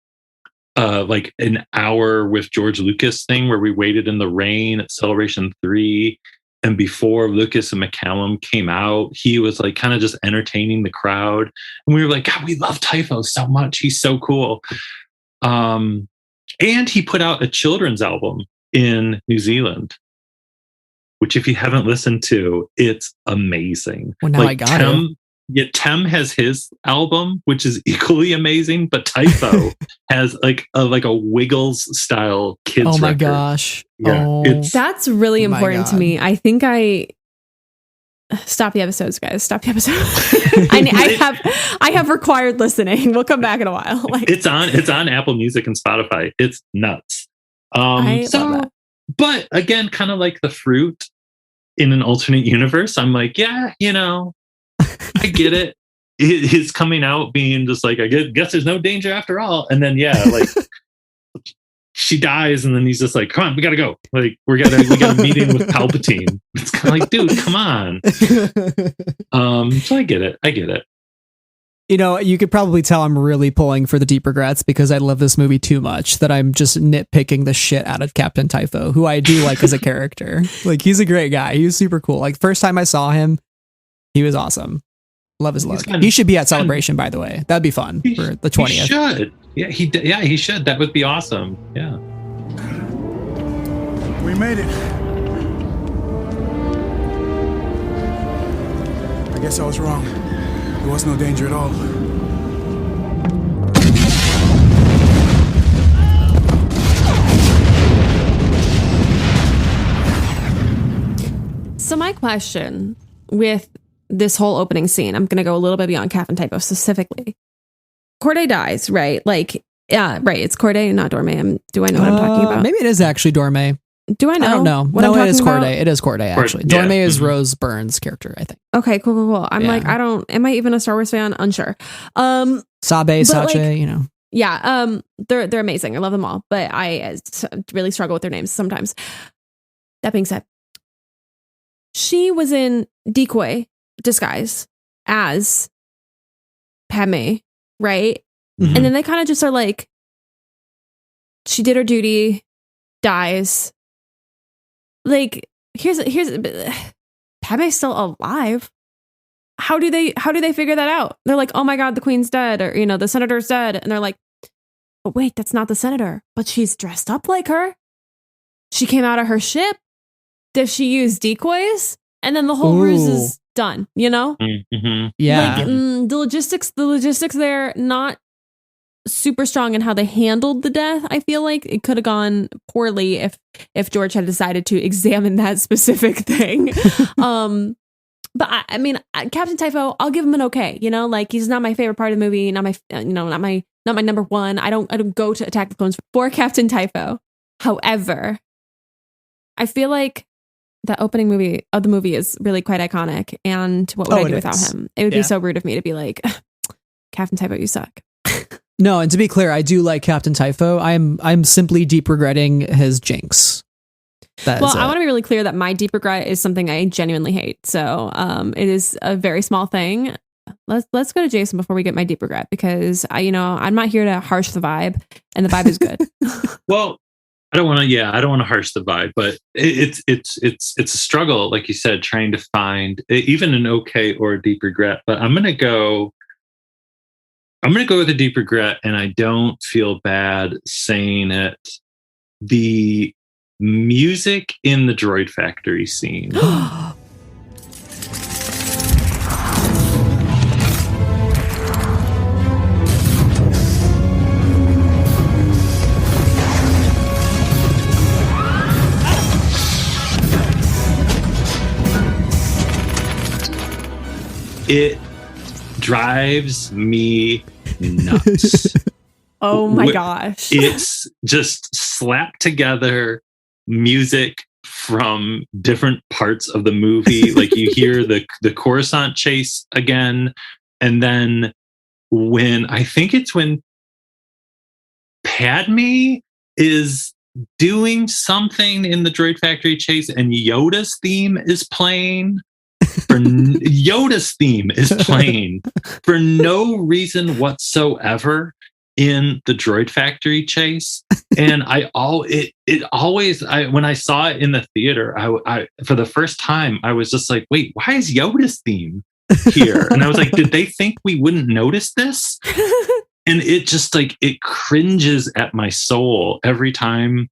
like an hour with George Lucas thing where we waited in the rain at Celebration 3. And before Lucas and McCallum came out, he was like kind of just entertaining the crowd. And we were like, God, we love Typho so much. He's so cool. And he put out a children's album in New Zealand, which if you haven't listened to, it's amazing. Well, now I got it. Yeah, Tem has his album, which is equally amazing, but Typho has like a Wiggles style kids. Oh my record. Gosh! Yeah, that's really important to me. I think stop the episodes, guys. Stop the episodes. I have required listening. We'll come back in a while. Like it's on Apple Music and Spotify. It's nuts. Love that. But again, kind of like the fruit in an alternate universe. I'm like, yeah, I get it. His coming out being just like, I guess there's no danger after all. And then, like she dies. And then he's just like, come on, we got to go. Like, we got a meeting with Palpatine. It's kind of like, dude, come on. So I get it. You could probably tell I'm really pulling for the deep regrets because I love this movie too much that I'm just nitpicking the shit out of Captain Typho, who I do like as a character. Like, he's a great guy. He was super cool. Like, first time I saw him, he was awesome. Love his look. He should be at Celebration, by the way. That'd be fun for the 20th. He should. Yeah, he should. That would be awesome. Yeah. We made it. I guess I was wrong. There was no danger at all. So my question with this whole opening scene, I'm going to go a little bit beyond Captain Typho specifically. Corday dies, right? Like, yeah, right. It's Corday, not Dorme. Do I know what I'm talking about? Maybe it is actually Dorme. Do I know? I don't know. No, it is Corday. It is Corday, actually. Yeah. Dorme is Rose Byrne's character, I think. Okay, cool. I'm like, am I even a Star Wars fan? Unsure. Sache, like, Yeah, they're amazing. I love them all, but I really struggle with their names sometimes. That being said, she was in decoy disguise as Padme, right? Mm-hmm. And then they kind of just are like, she did her duty, dies. Like, here's Padme's still alive. How do they figure that out? They're like, oh my God, the queen's dead, or the senator's dead, and they're like, but wait, that's not the senator, but she's dressed up like her. She came out of her ship. Does she use decoys? And then the whole ruse is done, Mm-hmm. Yeah. Like, the logistics there, not super strong in how they handled the death. I feel like it could have gone poorly if George had decided to examine that specific thing. But I mean, Captain Typho, I'll give him an okay. Like, he's not my favorite part of the movie, not my number one. I don't go to Attack the Clones for Captain Typho. However, I feel like the opening movie of the movie is really quite iconic. And what would I do without him? It would be so rude of me to be like, Captain Typho, you suck. No, and to be clear, I do like Captain Typho. I'm simply deep regretting his jinx. I want to be really clear that my deep regret is something I genuinely hate. So it is a very small thing. Let's go to Jason before we get my deep regret, because I'm not here to harsh the vibe, and the vibe is good. Well, I don't want to harsh the vibe, but it's a struggle, like you said, trying to find even an okay or a deep regret. But I'm gonna go with a deep regret, and I don't feel bad saying it. The music in the Droid Factory scene. It drives me nuts. Oh my gosh. It's just slapped together music from different parts of the movie. Like you hear the Coruscant chase again. And then when Padme is doing something in the Droid Factory chase and Yoda's theme is playing. Yoda's theme is playing for no reason whatsoever in the Droid Factory chase, and when I saw it in the theater, I for the first time I was just like, wait, why is Yoda's theme here? And I was like, did they think we wouldn't notice this? And it just like it cringes at my soul every time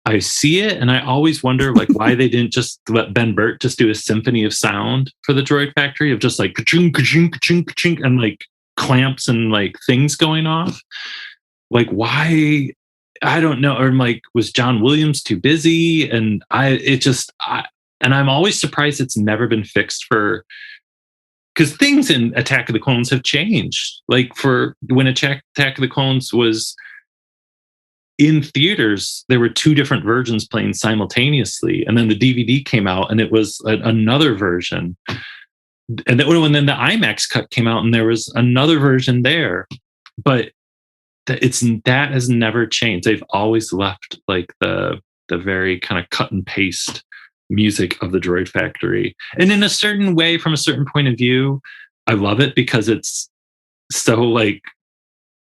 I see it, and I always wonder like why they didn't just let Ben Burt just do a symphony of sound for the Droid Factory of just like ka-ching, ka-ching, ka-ching, ka-ching, and like clamps and like things going off. Like why? I don't know. Or like was John Williams too busy? And I'm always surprised it's never been fixed because things in Attack of the Clones have changed. Like for when Attack of the Clones was in theaters, there were two different versions playing simultaneously, and then the DVD came out, and it was another version. And then the IMAX cut came out, and there was another version there. But that has never changed. They've always left like the very kind of cut and paste music of the Droid Factory, and in a certain way, from a certain point of view, I love it because it's so like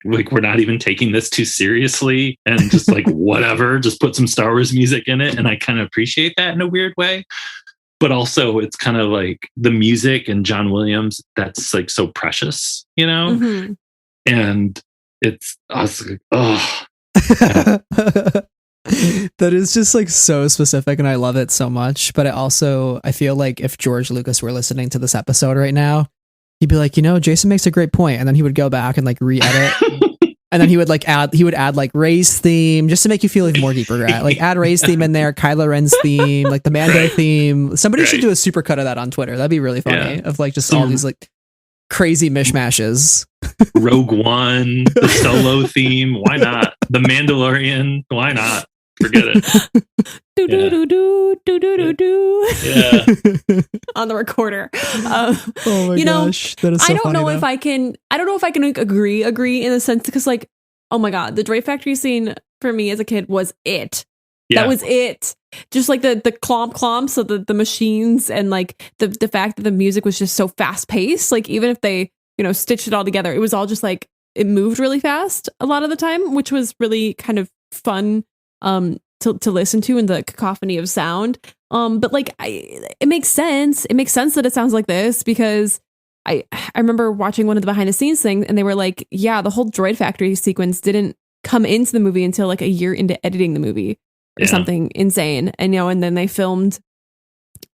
we're not even taking this too seriously and just like whatever, just put some Star Wars music in it. And I kind of appreciate that in a weird way. But also it's kind of like the music and John Williams, that's like so precious, you know? Mm-hmm. And I was like, oh. That is just like so specific, and I love it so much. But I feel like if George Lucas were listening to this episode right now, he'd be like, Jason makes a great point, and then he would go back and like re-edit, and then he would add like Rey's theme just to make you feel like more deep regret. Like add Rey's theme in there, Kylo Ren's theme, like the Mando theme. Somebody should do a super cut of that on Twitter. That'd be really funny. Of like just all these like crazy mishmashes. Rogue One, the Solo theme. Why not? The Mandalorian. Why not? Forget it. Do do do do do do do. Yeah. On the recorder. Oh my gosh, that is so I don't know if I can like, agree in the sense, because like, oh my god, the Droid Factory scene for me as a kid was it. Yeah. That was it. Just like the clomps of the machines, and like the fact that the music was just so fast paced. Like even if they stitched it all together, it was all just like it moved really fast a lot of the time, which was really kind of fun to listen to in the cacophony of sound. But like it makes sense. It makes sense that it sounds like this, because I remember watching one of the behind the scenes things, and they were like, yeah, the whole Droid Factory sequence didn't come into the movie until like a year into editing the movie or something insane. And and then they filmed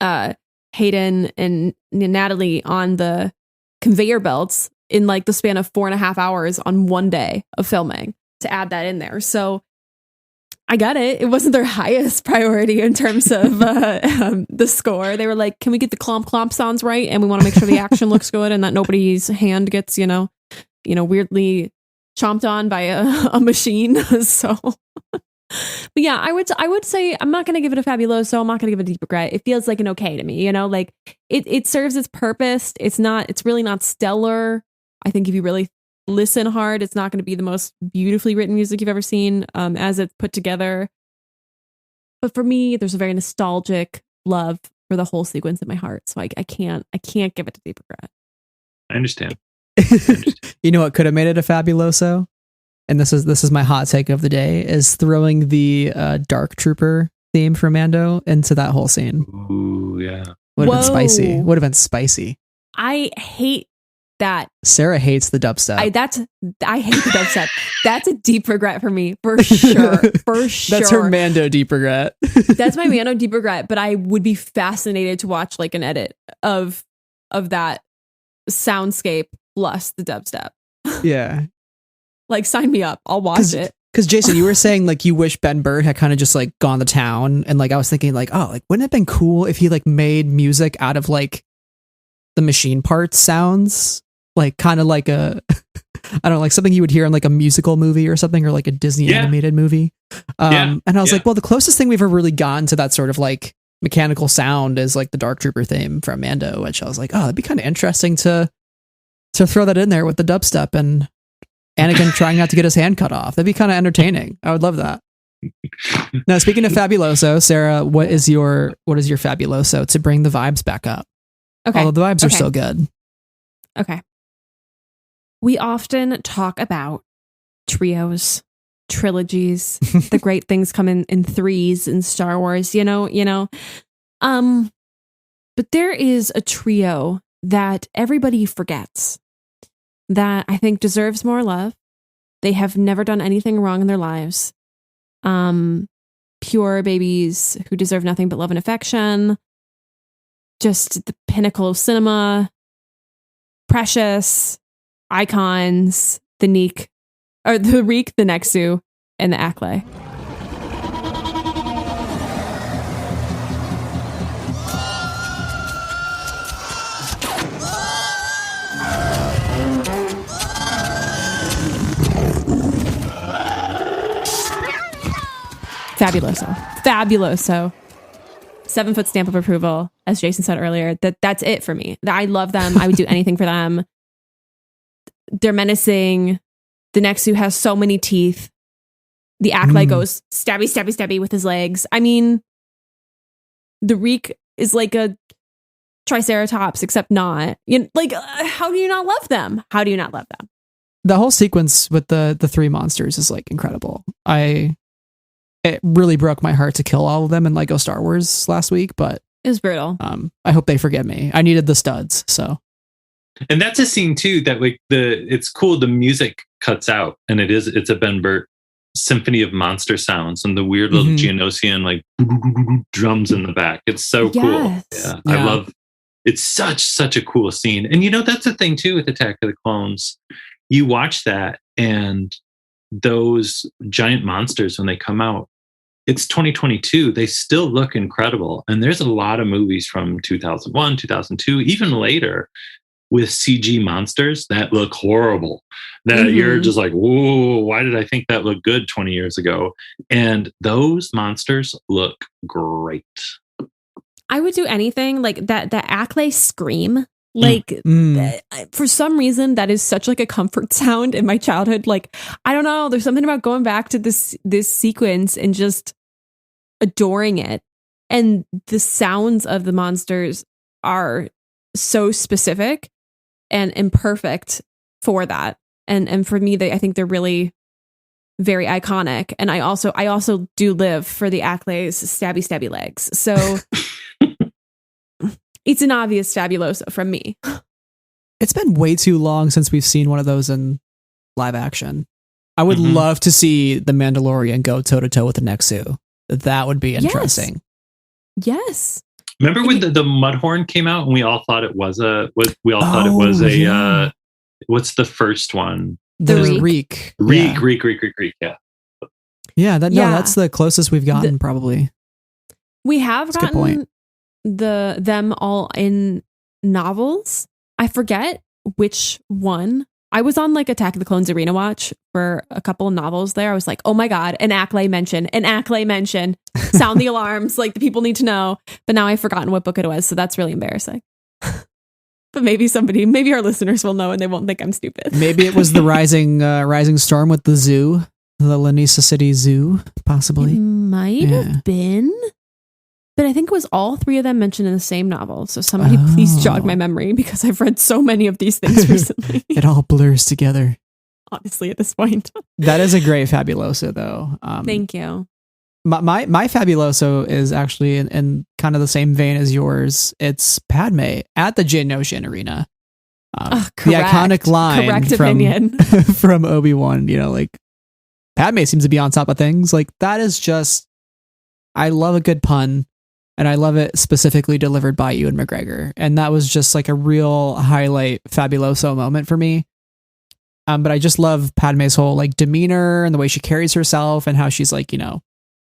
Hayden and Natalie on the conveyor belts in like the span of 4.5 hours on one day of filming to add that in there. So I got it. It wasn't their highest priority in terms of the score. They were like, can we get the clomp sounds right? And we want to make sure the action looks good and that nobody's hand gets, weirdly chomped on by a machine. So, but yeah, I would say I'm not going to give it a fabuloso. I'm not going to give it a deep regret. It feels like an okay to me, like it serves its purpose. It's really not stellar. I think if you really listen hard, it's not going to be the most beautifully written music you've ever seen as it's put together. But for me, there's a very nostalgic love for the whole sequence in my heart. So I can't give it a deep regret. I understand. You know what could have made it a fabuloso? and this is my hot take of the day, is throwing the Dark Trooper theme for Mando into that whole scene. Ooh, yeah. Would have been Whoa. spicy. Would have been spicy. I hate that. Sarah hates the dubstep. I hate the dubstep. That's a deep regret for me, for sure. For sure. That's her Mando deep regret. That's my Mando deep regret, but I would be fascinated to watch like an edit of that soundscape plus the dubstep. Yeah. Like, sign me up. I'll watch it. Because Jason, you were saying like you wish Ben Burtt had kind of just like gone to town, and like I was thinking like, oh, like wouldn't it have been cool if he like made music out of like the machine parts sounds, like kind of like a I don't know, like something you would hear in like a musical movie or something, or like a Disney animated movie. And I was like, well, the closest thing we've ever really gotten to that sort of like mechanical sound is like the Dark Trooper theme from Mando, which I was like, oh, that'd be kind of interesting to throw that in there with the dubstep and Anakin trying not to get his hand cut off. That'd be kind of entertaining. I would love that. Now, speaking of Fabuloso, Sarah, what is your Fabuloso to bring the vibes back up? Okay. Although the vibes are still good. Okay. We often talk about trios, trilogies, the great things come in threes in Star Wars, you know. But there is a trio that everybody forgets that I think deserves more love. They have never done anything wrong in their lives. Pure babies who deserve nothing but love and affection. Just the pinnacle of cinema. Precious. Icons. The Reek, the Nexu, and the Acklay. Fabuloso. 7-foot stamp of approval, as Jason said earlier. That's it for me. I love them. I would do anything for them. They're menacing. The Nexu has so many teeth. The Acklay goes stabby with his legs. I mean, the Reek is like a Triceratops, except not. How do you not love them? How do you not love them? The whole sequence with the three monsters is like incredible. It really broke my heart to kill all of them in Lego Star Wars last week, but it was brutal. I hope they forgive me. I needed the studs, so. And that's a scene too that like it's cool. The music cuts out, and it's a Ben Burtt symphony of monster sounds and the weird little Geonosian like drums in the back. It's so cool. Yeah. I love. It's such a cool scene, and that's the thing too with Attack of the Clones. You watch that, and those giant monsters when they come out, it's 2022, they still look incredible. And there's a lot of movies from 2001, 2002, even later with CG monsters that look horrible, that you're just like, whoa, why did I think that looked good 20 years ago? And those monsters look great. I would do anything like that. The Acklay scream, for some reason, that is such like a comfort sound in my childhood. Like, I don't know, there's something about going back to this sequence and just adoring it. And the sounds of the monsters are so specific and imperfect for that. And for me, I think they're really very iconic. And I also do live for the Acklay's stabby legs. So it's an obvious Fabuloso from me. It's been way too long since we've seen one of those in live action. I would love to see the Mandalorian go toe to toe with the Nexu. That would be interesting. Yes. Remember when the Mudhorn came out and we all thought it was what's the first one? The Reek. Reek. Yeah. Yeah. That's the closest we've gotten probably. We have gotten them all in novels. I forget which one. I was on like Attack of the Clones Arena Watch for a couple of novels there. I was like, oh my God, an Acklay mention. Sound the alarms. Like, the people need to know. But now I've forgotten what book it was. So that's really embarrassing. But maybe our listeners will know and they won't think I'm stupid. Maybe it was the Rising Storm with the zoo, the Lanisa City Zoo, possibly. It might have been. But I think it was all three of them mentioned in the same novel. So somebody please jog my memory, because I've read so many of these things recently. It all blurs together. honestly, at this point. That is a great Fabuloso, though. Thank you. My Fabuloso is actually in kind of the same vein as yours. It's Padme at the Geonosian Arena. The iconic line Correct from, opinion. from Obi-Wan, like, Padme seems to be on top of things. Like, that is just, I love a good pun, and I love it specifically delivered by Ewan McGregor. And that was just like a real highlight Fabuloso moment for me. But I just love Padme's whole like demeanor and the way she carries herself and how she's like,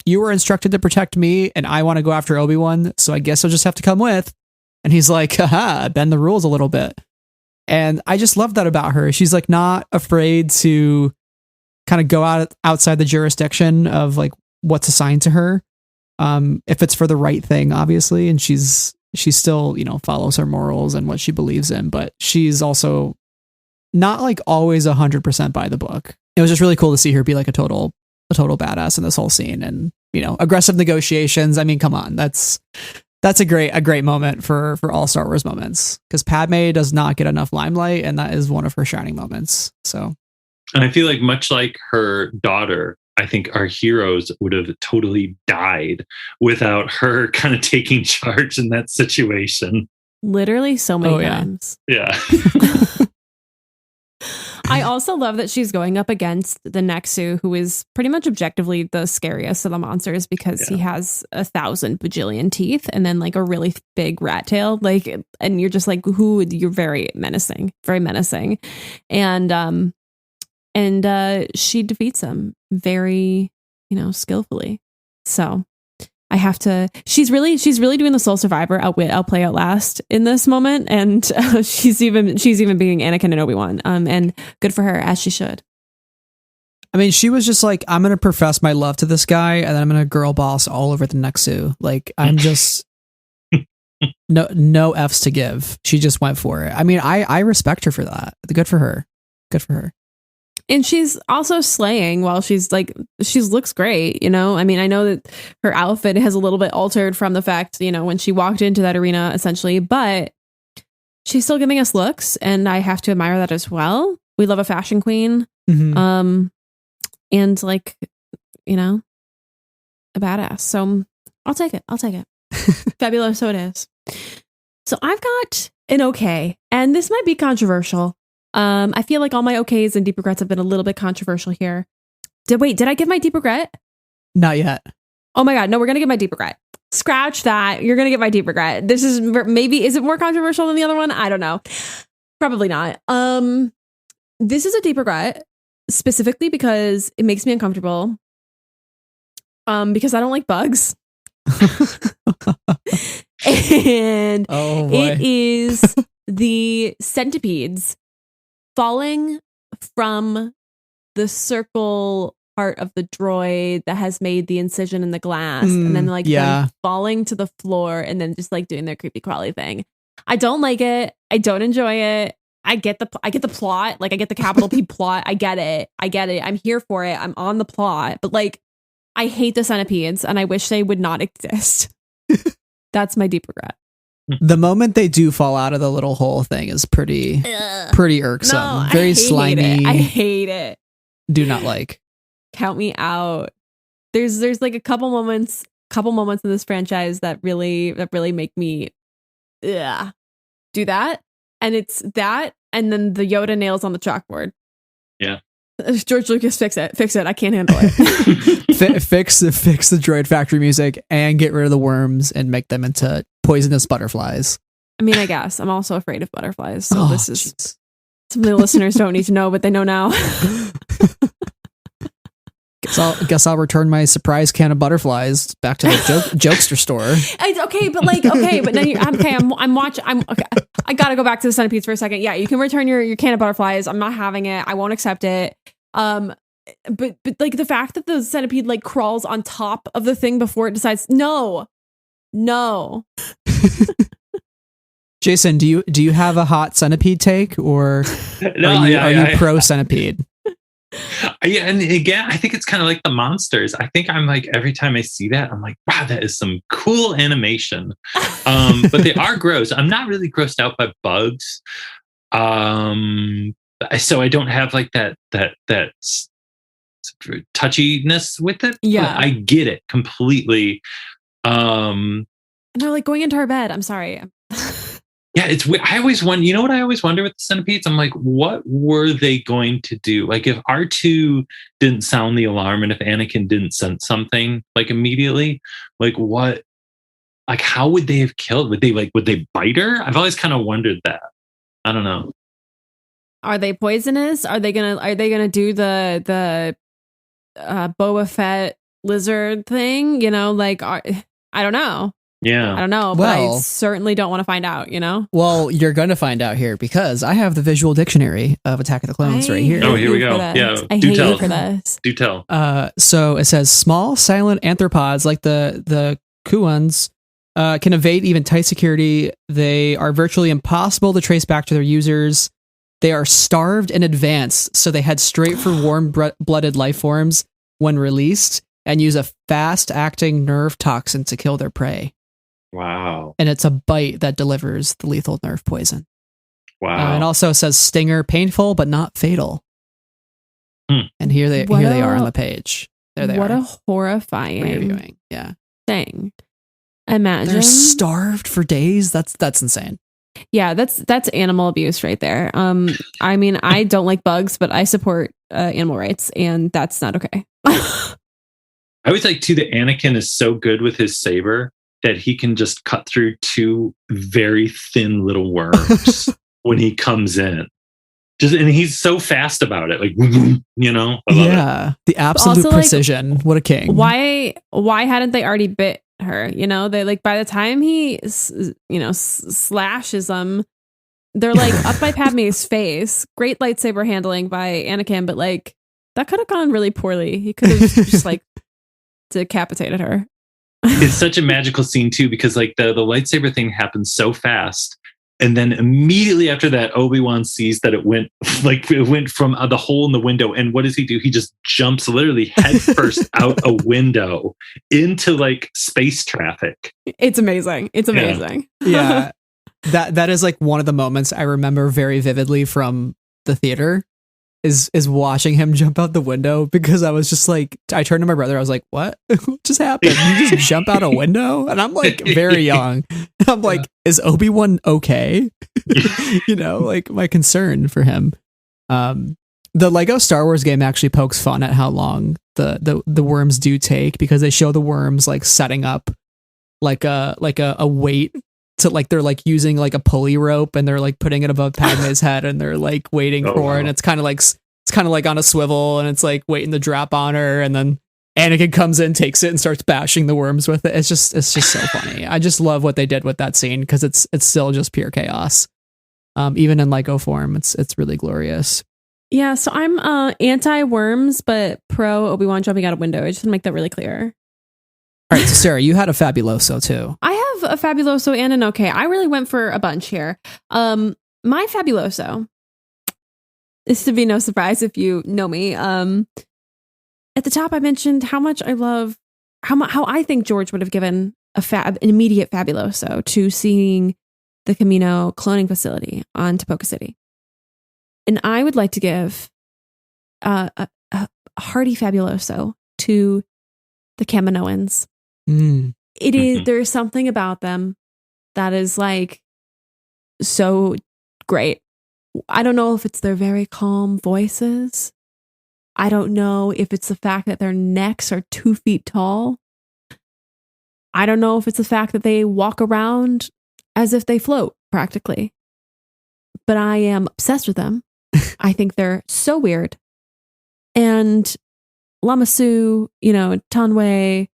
you were instructed to protect me and I want to go after Obi-Wan, so I guess you'll just have to come with. And he's like, haha, bend the rules a little bit. And I just love that about her. She's like not afraid to kind of go outside the jurisdiction of like what's assigned to her. If it's for the right thing, obviously. And she's still, follows her morals and what she believes in, but she's also not like always 100% by the book. It was just really cool to see her be like a total badass in this whole scene, and aggressive negotiations. I mean, come on, that's a great moment for all Star Wars moments, because Padme does not get enough limelight, and that is one of her shining moments. So, and I feel like much like her daughter, I think our heroes would have totally died without her kind of taking charge in that situation. Literally so many times. Yeah. I also love that she's going up against the Nexu, who is pretty much objectively the scariest of the monsters, because he has 1,000 bajillion teeth and then like a really big rat tail. Like, and you're just like, you're very menacing. And she defeats him very, skillfully. So I have to. She's really doing the sole survivor, outwit, outplay, outlast in this moment, and she's even being Anakin and Obi-Wan. And good for her, as she should. I mean, she was just like, I'm gonna profess my love to this guy, and then I'm gonna girl boss all over the Nexu. Like, I'm just no F's to give. She just went for it. I mean, I respect her for that. Good for her. And she's also slaying while she looks great, I mean, I know that her outfit has a little bit altered from the fact, when she walked into that arena, essentially, but she's still giving us looks, and I have to admire that as well. We love a fashion queen. Mm-hmm. And like, a badass. So I'll take it. Fabulous. So it is. So I've got an okay, and this might be controversial. I feel like all my okays and deep regrets have been a little bit controversial here. Did I give my deep regret? Not yet. Oh my God. No, we're going to give my deep regret. Scratch that. You're going to get my deep regret. This is is it more controversial than the other one? I don't know. Probably not. This is a deep regret specifically because it makes me uncomfortable. Because I don't like bugs. And it is the centipedes falling from the circle part of the droid that has made the incision in the glass, and then them falling to the floor, and then just like doing their creepy crawly thing. I don't like it. I don't enjoy it. I get the plot. Like, I get the capital P plot. I get it. I'm here for it. I'm on the plot. But like, I hate the centipedes, and I wish they would not exist. That's my deep regret. The moment they do fall out of the little hole thing is pretty irksome. No, very slimy. I hate it. Do not like. Count me out. There's like a couple moments in this franchise that really make me do that. And it's that, and then the Yoda nails on the chalkboard. Yeah. George Lucas, fix it. I can't handle it. fix the droid factory music and get rid of the worms and make them into poisonous butterflies. I mean, I guess I'm also afraid of butterflies. So this is something the listeners don't need to know, but they know now. Guess I'll return my surprise can of butterflies back to the jokester store. It's okay, but now I'm watching. I gotta go back to the centipedes for a second. Yeah, you can return your can of butterflies. I'm not having it. I won't accept it. But like the fact that the centipede like crawls on top of the thing before it decides no. Jason, do you have a hot centipede take, or are you pro centipede? Yeah, and again, I think it's kind of like the monsters. I think I'm like, every time I see that, I'm like, wow, that is some cool animation. But they are gross. I'm not really grossed out by bugs. But so I don't have like that touchiness with it. Yeah. But I get it completely. And they're like going into our bed. I'm sorry. Yeah, it's. I always wonder. You know what I always wonder with the centipedes? I'm like, what were they going to do? Like, if R2 didn't sound the alarm, and if Anakin didn't sense something like immediately, like what? Like, how would they have killed? Would they bite her? I've always kind of wondered that. I don't know. Are they poisonous? Are they gonna do the Boba Fett lizard thing? You know, like I don't know. Yeah. I don't know, but I certainly don't want to find out, you know? Well, you're going to find out here because I have the visual dictionary of Attack of the Clones right here. Oh, here we go. Yeah. I hate you for this. Do tell. So it says small, silent anthropods like the Kuans can evade even tight security. They are virtually impossible to trace back to their users. They are starved in advance, so they head straight for warm-blooded life forms when released and use a fast-acting nerve toxin to kill their prey. Wow. And it's a bite that delivers the lethal nerve poison. Wow. And also says stinger, painful but not fatal. And here they are on the page. There they are. What a horrifying reviewing. Yeah. thing. Imagine they're starved for days. That's insane. Yeah, that's animal abuse right there. I mean, I don't like bugs, but I support animal rights, and that's not okay. I always like too that Anakin is so good with his saber that he can just cut through two very thin little worms when he comes in. And he's so fast about it, like, you know. I love it. The absolute also, precision. What a king! Why hadn't they already bit her? You know, they like by the time he slashes them, they're like up by Padme's face. Great lightsaber handling by Anakin, but like that could have gone really poorly. He could have just like decapitated her. It's such a magical scene too, because like the lightsaber thing happens so fast, and then immediately after that, Obi-Wan sees that it went from the hole in the window, and what does he do? He just jumps literally headfirst out a window into like space traffic. It's amazing. It's amazing. Yeah. That is like one of the moments I remember very vividly from the theater. Is watching him jump out the window, because I was just like, I turned to my brother, I was like, what just happened? You just jump out a window? And I'm like very young. I'm like, is Obi-Wan okay? You know, like my concern for him. The Lego Star Wars game actually pokes fun at how long the worms do take, because they show the worms like setting up like a weight to, like, they're like using like a pulley rope, and they're like putting it above Padme's head, and they're like waiting for it, and it's kind of like on a swivel, and it's like waiting to drop on her, and then Anakin comes in, takes it, and starts bashing the worms with it. It's just so funny. I just love what they did with that scene, because it's still just pure chaos. Even in Lego form, it's really glorious. Yeah, so I'm anti worms, but pro Obi-Wan jumping out a window. I just want to make that really clear. All right, so Sarah, you had a Fabuloso too. I have a Fabuloso and an okay. I really went for a bunch here. My Fabuloso, this to be no surprise if you know me. At the top, I mentioned how much I love how I think George would have given an immediate Fabuloso to seeing the Camino cloning facility on Tapoca City, and I would like to give a hearty Fabuloso to the Kaminoans. It is, there's something about them that is like so great. I don't know if it's their very calm voices. I don't know if it's the fact that their necks are 2 feet tall. I don't know if it's the fact that they walk around as if they float practically. But I am obsessed with them. I think they're so weird. And Lamassu, Tanwe,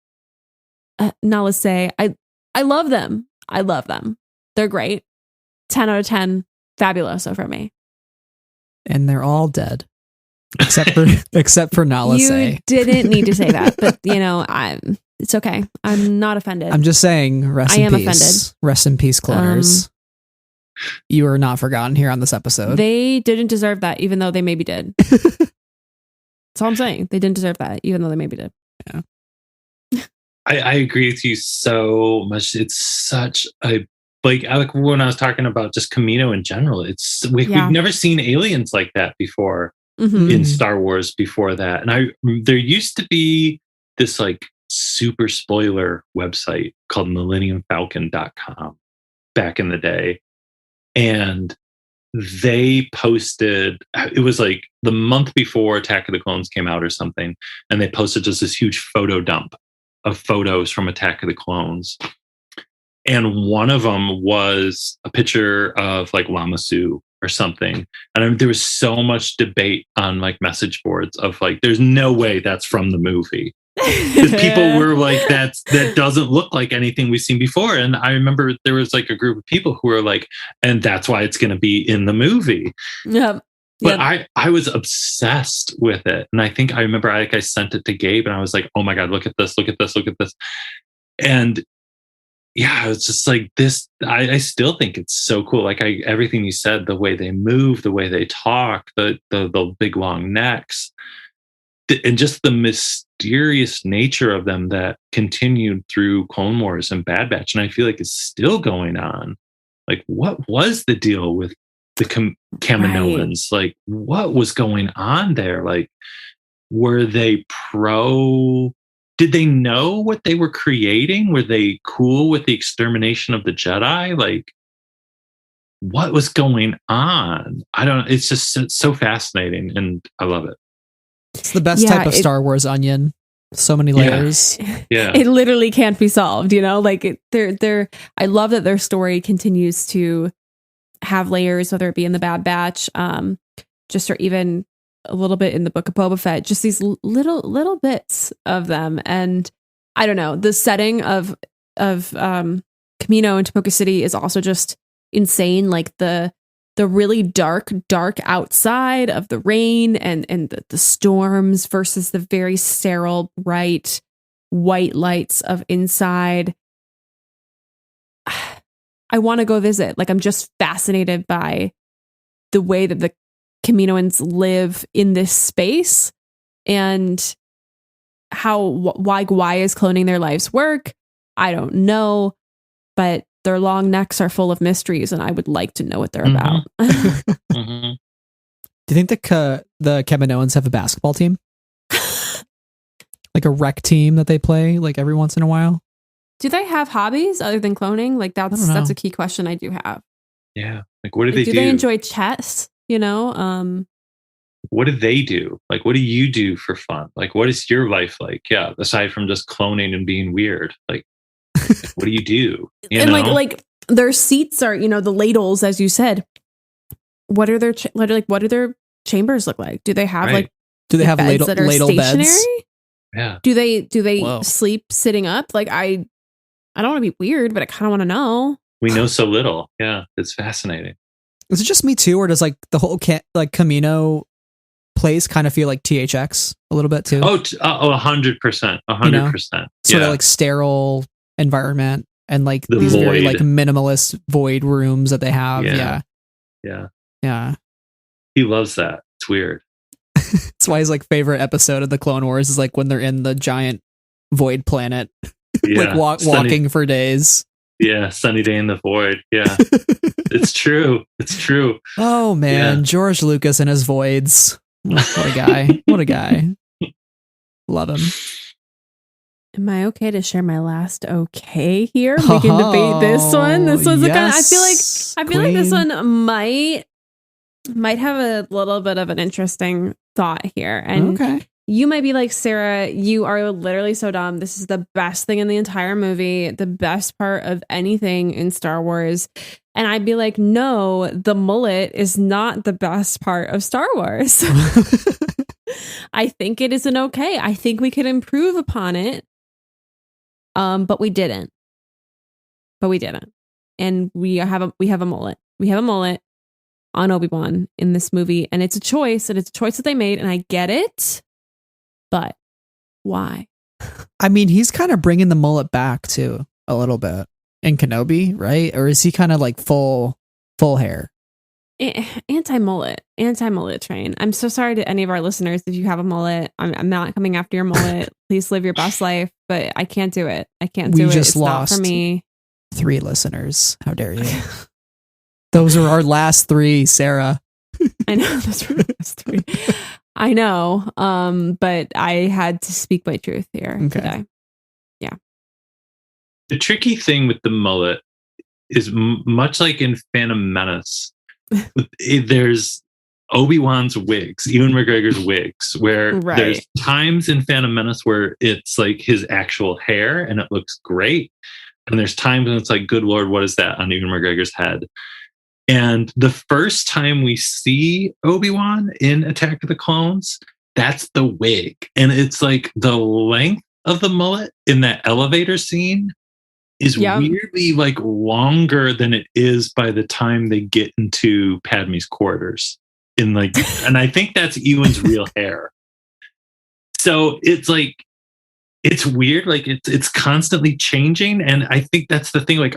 Nalase, I love them. I love them. They're great. 10 out of 10, Fabuloso for me. And they're all dead. Except for Nalase. You didn't need to say that, but it's okay. I'm not offended. I'm just saying, rest in peace. Offended. Rest in peace, cloners. You are not forgotten here on this episode. They didn't deserve that, even though they maybe did. That's all I'm saying. They didn't deserve that, even though they maybe did. Yeah. I agree with you so much. It's such a like when I was talking about just Camino in general, we've never seen aliens like that before in Star Wars before that. And there used to be this like super spoiler website called millenniumfalcon.com back in the day. And they posted, it was like the month before Attack of the Clones came out or something. And they posted just this huge photo dump of photos from Attack of the Clones. And one of them was a picture of like Lama Su or something. And there was so much debate on like message boards of like, there's no way that's from the movie. Because people were like, that doesn't look like anything we've seen before. And I remember there was like a group of people who were like, and that's why it's going to be in the movie. Yeah. But I was obsessed with it. And I think I remember I sent it to Gabe and I was like, oh my God, look at this, look at this, look at this. And yeah, it's just like this. I still think it's so cool. Like everything you said, the way they move, the way they talk, the big long necks, and just the mysterious nature of them that continued through Clone Wars and Bad Batch. And I feel like it's still going on. Like, what was the deal with the Kaminoans? Right. Like, what was going on there? Like, were they pro? Did they know what they were creating? Were they cool with the extermination of the Jedi? Like, what was going on? I don't know. It's just so fascinating, and I love it. It's the best type of Star Wars onion. So many layers. Yeah. It literally can't be solved, you know? Like, I love that their story continues to have layers, whether it be in the Bad Batch, just or even a little bit in the Book of Boba Fett, just these little bits of them. And I don't know, the setting of Camino and Tapoka City is also just insane. Like the really dark outside of the rain and the storms versus the very sterile, bright white lights of inside. I want to go visit. Like, I'm just fascinated by the way that the Kaminoans live in this space and why is cloning their life's work? I don't know, but their long necks are full of mysteries, and I would like to know what they're about. Do you think the Kaminoans have a basketball team? Like a rec team that they play like every once in a while? Do they have hobbies other than cloning? Like that's a key question I do have. Yeah. Like, what do they do? Do they enjoy chess? You know, what do they do? Like, what do you do for fun? Like, what is your life like? Yeah, aside from just cloning and being weird, like, what do you do? And like their seats are, you know, the ladles, as you said. What are their what do their chambers look like? Do they have do they have beds that are ladle stationary? beds? Yeah. Do they sleep sitting up? Like, I don't want to be weird, but I kind of want to know. We know so little. Yeah, it's fascinating. Is it just me too, or does like the whole Camino place kind of feel like THX a little bit too? 100%, 100%. Sort of like sterile environment and like the these void. very like minimalist void rooms that they have. Yeah. He loves that. It's weird. That's why his like favorite episode of the Clone Wars is like when they're in the giant void planet, like walking for days. Yeah, sunny day in the void. Yeah, it's true. It's true. Oh man, George Lucas and his voids. What a guy! What a guy! Love him. Am I okay to share my last okay here? We can debate this one. This one's yes, I feel like this one might have a little bit of an interesting thought here. And you might be like, Sarah, you are literally so dumb. This is the best thing in the entire movie, the best part of anything in Star Wars. And I'd be like, no, the mullet is not the best part of Star Wars. I think it is an okay. I think we could improve upon it. But we didn't. And we have a mullet. We have a mullet on Obi-Wan in this movie, and it's a choice, that they made, and I get it. But why? I mean, he's kind of bringing the mullet back too a little bit in Kenobi, right? Or is he kind of like full hair? Anti-mullet train. I'm so sorry to any of our listeners if you have a mullet. I'm not coming after your mullet. Please live your best life, but I can't do it. It's not for me. 3 listeners. How dare you? Those are our last 3, Sarah. I know those were the last 3. I know, but I had to speak my truth here today. Yeah. The tricky thing with the mullet is much like in Phantom Menace. There's Obi-Wan's wigs, Ewan McGregor's wigs, where there's times in Phantom Menace where it's like his actual hair and it looks great. And there's times when it's like, good Lord, what is that on Ewan McGregor's head? And the first time we see Obi-Wan in Attack of the Clones, that's the wig. And it's like the length of the mullet in that elevator scene is weirdly like longer than it is by the time they get into Padme's quarters. And I think that's Ewan's real hair. So it's like, it's weird. Like it's constantly changing. And I think that's the thing, like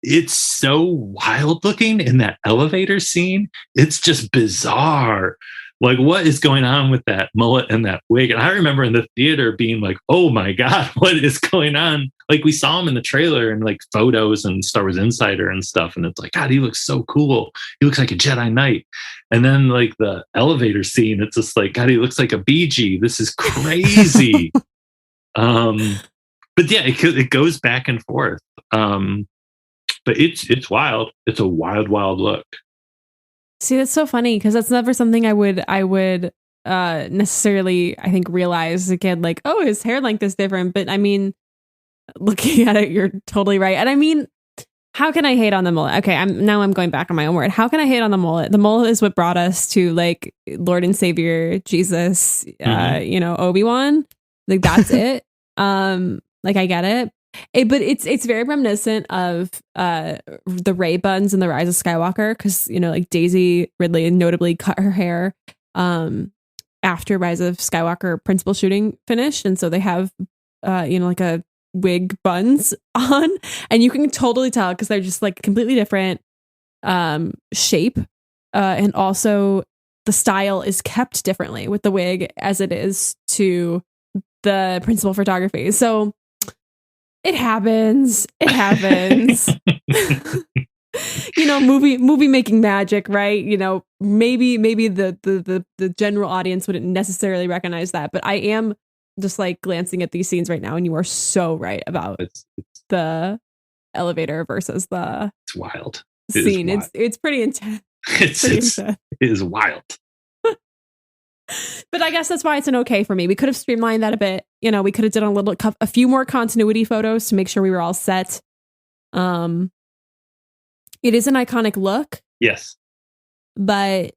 it's so wild looking in that elevator scene. It's just bizarre. Like, what is going on with that mullet and that wig? And I remember in the theater being like, oh my God, what is going on? Like, we saw him in the trailer and like photos and Star Wars Insider and stuff. And it's like, God, he looks so cool. He looks like a Jedi Knight. And then like the elevator scene, it's just like, God, he looks like a BG. This is crazy. But yeah, it goes back and forth. But it's wild. It's a wild, wild look. See, that's so funny because that's never something I would necessarily, I think, realize as a kid. Like, oh, his hair length is different. But I mean, looking at it, you're totally right. And I mean, how can I hate on the mullet? Okay, I'm going back on my own word. How can I hate on the mullet? The mullet is what brought us to like Lord and Savior Jesus, Obi-Wan. Like that's it. Like I get it. But it's very reminiscent of the Rey buns in The Rise of Skywalker because like Daisy Ridley notably cut her hair after Rise of Skywalker principal shooting finished, and so they have like a wig buns on, and you can totally tell because they're just like completely different shape, and also the style is kept differently with the wig as it is to the principal photography. So. It happens. Movie making magic, right? Maybe the general audience wouldn't necessarily recognize that, but I am just like glancing at these scenes right now, and you are so right about the elevator versus the it's wild scene. It's pretty intense. It is wild. But I guess that's why it's an okay for me. We could have streamlined that a bit. We could have done a few more continuity photos to make sure we were all set. It is an iconic look. Yes. But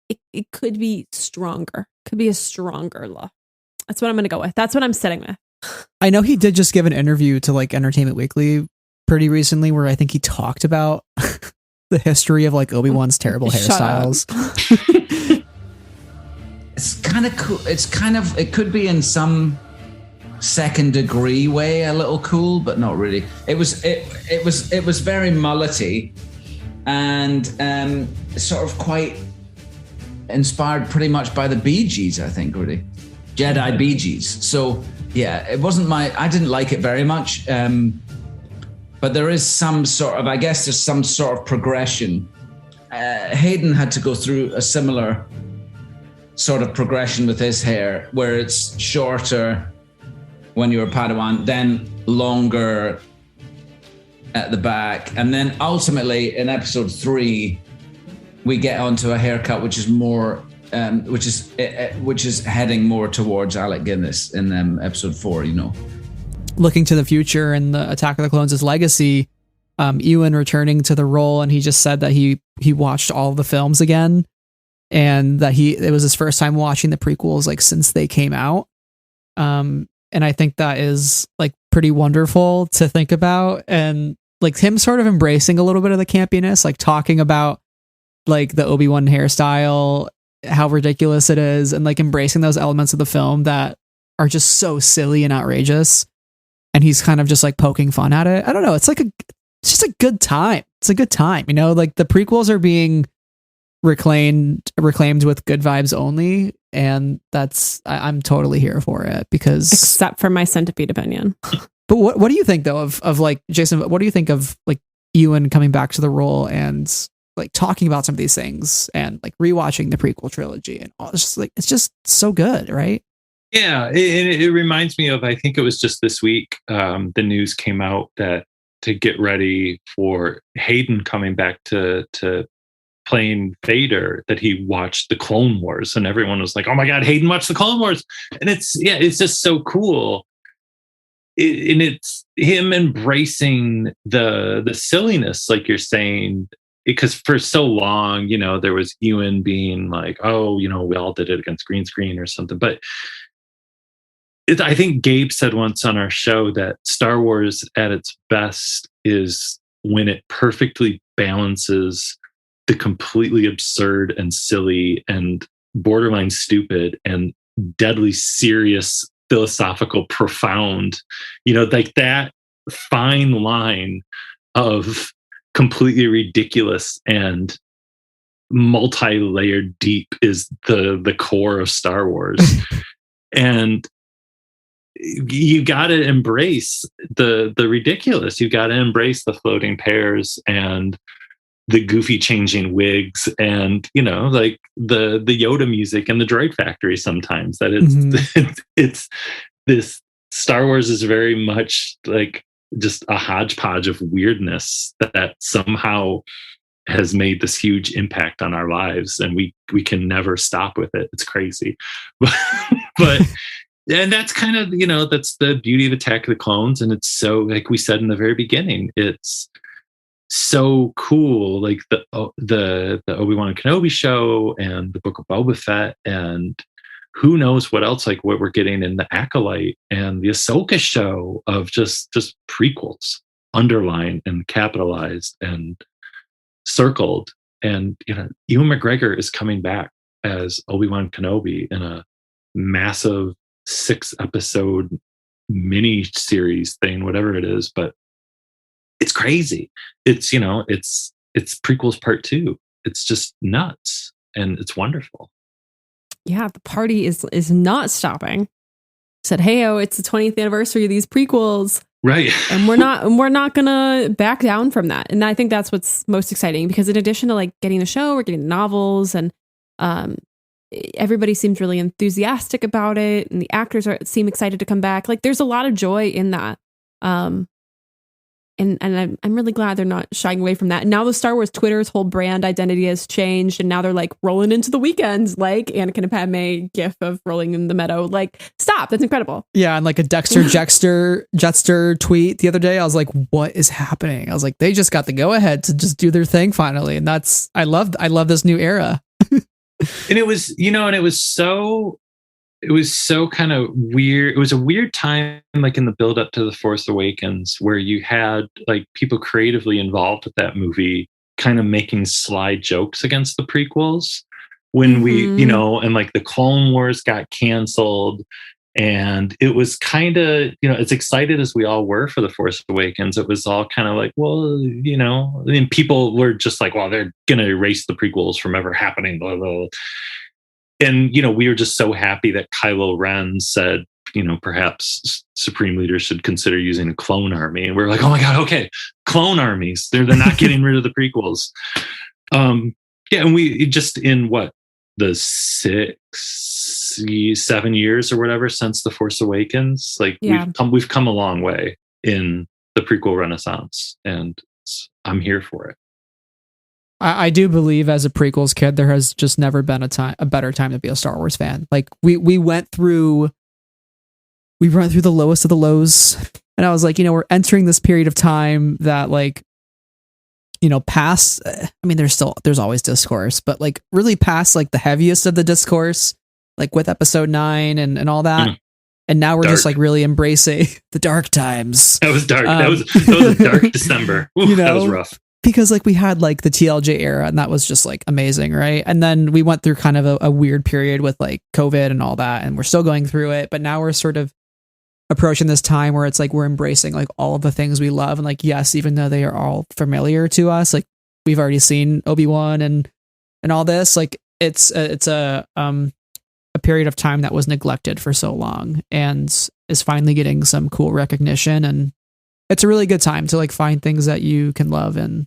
it could be stronger. Could be a stronger look. That's what I'm going to go with. That's what I'm sitting with. I know he did just give an interview to like Entertainment Weekly pretty recently where I think he talked about the history of like Obi-Wan's terrible hairstyles. It's kind of cool. It could be in some second degree way a little cool, but not really. It was very mullety and sort of quite inspired pretty much by the Bee Gees, I think, really. Jedi Bee Gees. So yeah, it wasn't I didn't like it very much. But there is some sort of, I guess there's some sort of progression. Hayden had to go through a similar sort of progression with his hair, where it's shorter when you're a Padawan, then longer at the back, and then ultimately in episode 3 we get onto a haircut which is more which is heading more towards Alec Guinness in episode 4. Looking to the future and the Attack of the Clones' legacy, Ewan returning to the role, and he just said that he watched all the films again. And that it was his first time watching the prequels like since they came out. And I think that is like pretty wonderful to think about. And like him sort of embracing a little bit of the campiness, like talking about like the Obi-Wan hairstyle, how ridiculous it is, and like embracing those elements of the film that are just so silly and outrageous. And he's kind of just like poking fun at it. I don't know. It's just a good time. It's a good time. Like the prequels are being reclaimed with good vibes only, and I'm totally here for it because except for my centipede opinion. But what do you think though of like Jason? What do you think of like Ewan coming back to the role and like talking about some of these things and like rewatching the prequel trilogy and all? It's just so good, right? Yeah, it reminds me of, I think it was just this week, the news came out that to get ready for Hayden coming back to playing Vader, that he watched the Clone Wars, and everyone was like, "Oh my God, Hayden watched the Clone Wars!" And it's just so cool. And it's him embracing the silliness, like you're saying, because for so long, there was Ewan being like, "Oh, we all did it against green screen or something," but I think Gabe said once on our show that Star Wars at its best is when it perfectly balances the completely absurd and silly and borderline stupid and deadly serious, philosophical, profound, like that fine line of completely ridiculous and multi-layered deep is the core of Star Wars. And you got to embrace the ridiculous. You got to embrace the floating pears and the goofy changing wigs and like the Yoda music and the droid factory sometimes. That it's this Star Wars is very much like just a hodgepodge of weirdness that somehow has made this huge impact on our lives, and we can never stop with it. It's crazy. but and that's kind of, that's the beauty of Attack of the Clones. And it's so, like we said in the very beginning, it's so cool. Like the Obi-Wan Kenobi show and the Book of Boba Fett, and who knows what else, like what we're getting in the Acolyte and the Ahsoka show of just prequels, underlined and capitalized and circled. And, Ewan McGregor is coming back as Obi-Wan Kenobi in a massive 6-episode mini series thing, whatever it is, but it's crazy. It's it's prequels part 2. It's just nuts and it's wonderful. Yeah, the party is not stopping. Said, "Hey, it's the 20th anniversary of these prequels." Right. And we're not gonna back down from that. And I think that's what's most exciting, because in addition to like getting the show, we're getting the novels, and everybody seems really enthusiastic about it, and the actors seem excited to come back. Like there's a lot of joy in that. And I'm really glad they're not shying away from that. And now the Star Wars Twitter's whole brand identity has changed, and now they're like rolling into the weekends, like Anakin and Padme gif of rolling in the meadow. Like, stop, that's incredible. Yeah, and like a Dexter Jetster tweet the other day, I was like, what is happening? I was like, they just got the go ahead to just do their thing finally, and that's I love this new era. And it was, and it was so kind of weird. It was a weird time, like in the build up to The Force Awakens, where you had like people creatively involved with that movie kind of making sly jokes against the prequels when we, and like the Clone Wars got canceled. And it was kind of, as excited as we all were for The Force Awakens, it was all kind of like, well, and people were just like, well, they're going to erase the prequels from ever happening, blah, blah, blah. And, we were just so happy that Kylo Ren said, perhaps Supreme Leaders should consider using a clone army. And we were like, oh my God, okay, clone armies. They're not getting rid of the prequels. And we just in the 7 years or whatever since The Force Awakens, like we've come a long way in the prequel renaissance, and I'm here for it. I do believe as a prequels kid, there has just never been a better time to be a Star Wars fan. Like we went through the lowest of the lows, and I was like, we're entering this period of time that like, past, I mean, there's always discourse, but like really past like the heaviest of the discourse, like with episode 9 and all that. And now we're just like really embracing the dark times. That was dark. That was a dark December. Ooh, that was rough. Because like we had like the TLJ era, and that was just like amazing, right? And then we went through kind of a weird period with like COVID and all that, and we're still going through it. But now we're sort of approaching this time where it's like we're embracing like all of the things we love, and like yes, even though they are all familiar to us, like we've already seen Obi-Wan and all this, like it's a period of time that was neglected for so long, and is finally getting some cool recognition, and it's a really good time to like find things that you can love. And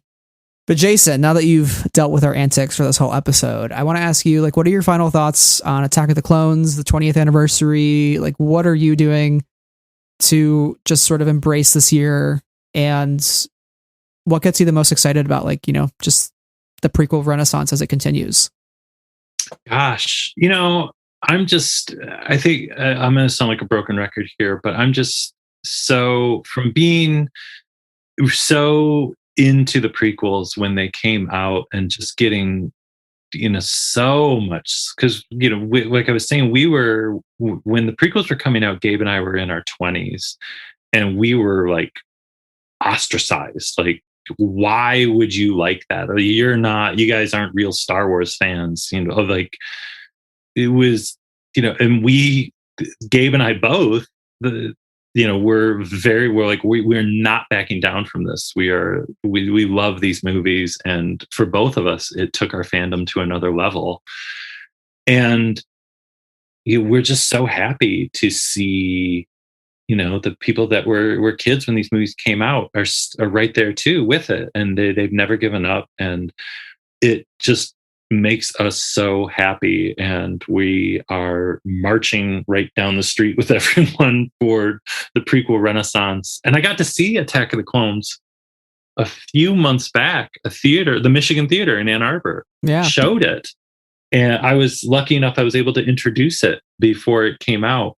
but Jason, now that you've dealt with our antics for this whole episode, I want to ask you, like, what are your final thoughts on Attack of the Clones, the 20th anniversary? Like, what are you doing to just sort of embrace this year, and what gets you the most excited about, like, you know, just the prequel renaissance as it continues? Gosh, you know, I think I'm going to sound like a broken record here, but I'm just from being so into the prequels when they came out and just getting, you know, so much, because, you know, like I was saying, when the prequels were coming out, Gabe and I were in our 20s, and we were like ostracized. Like, why would you like that? You guys aren't real Star Wars fans, you know, like it was, you know, and Gabe and I both, we're not backing down from this. We love these movies, and for both of us, it took our fandom to another level. And we're just so happy to see, you know, the people that were kids when these movies came out are right there too with it, and they've never given up, and it just makes us so happy. And we are marching right down the street with everyone for the prequel renaissance. And I got to see Attack of the Clones a few months back. The Michigan Theater in Ann Arbor showed it, and I was lucky enough I was able to introduce it before it came out.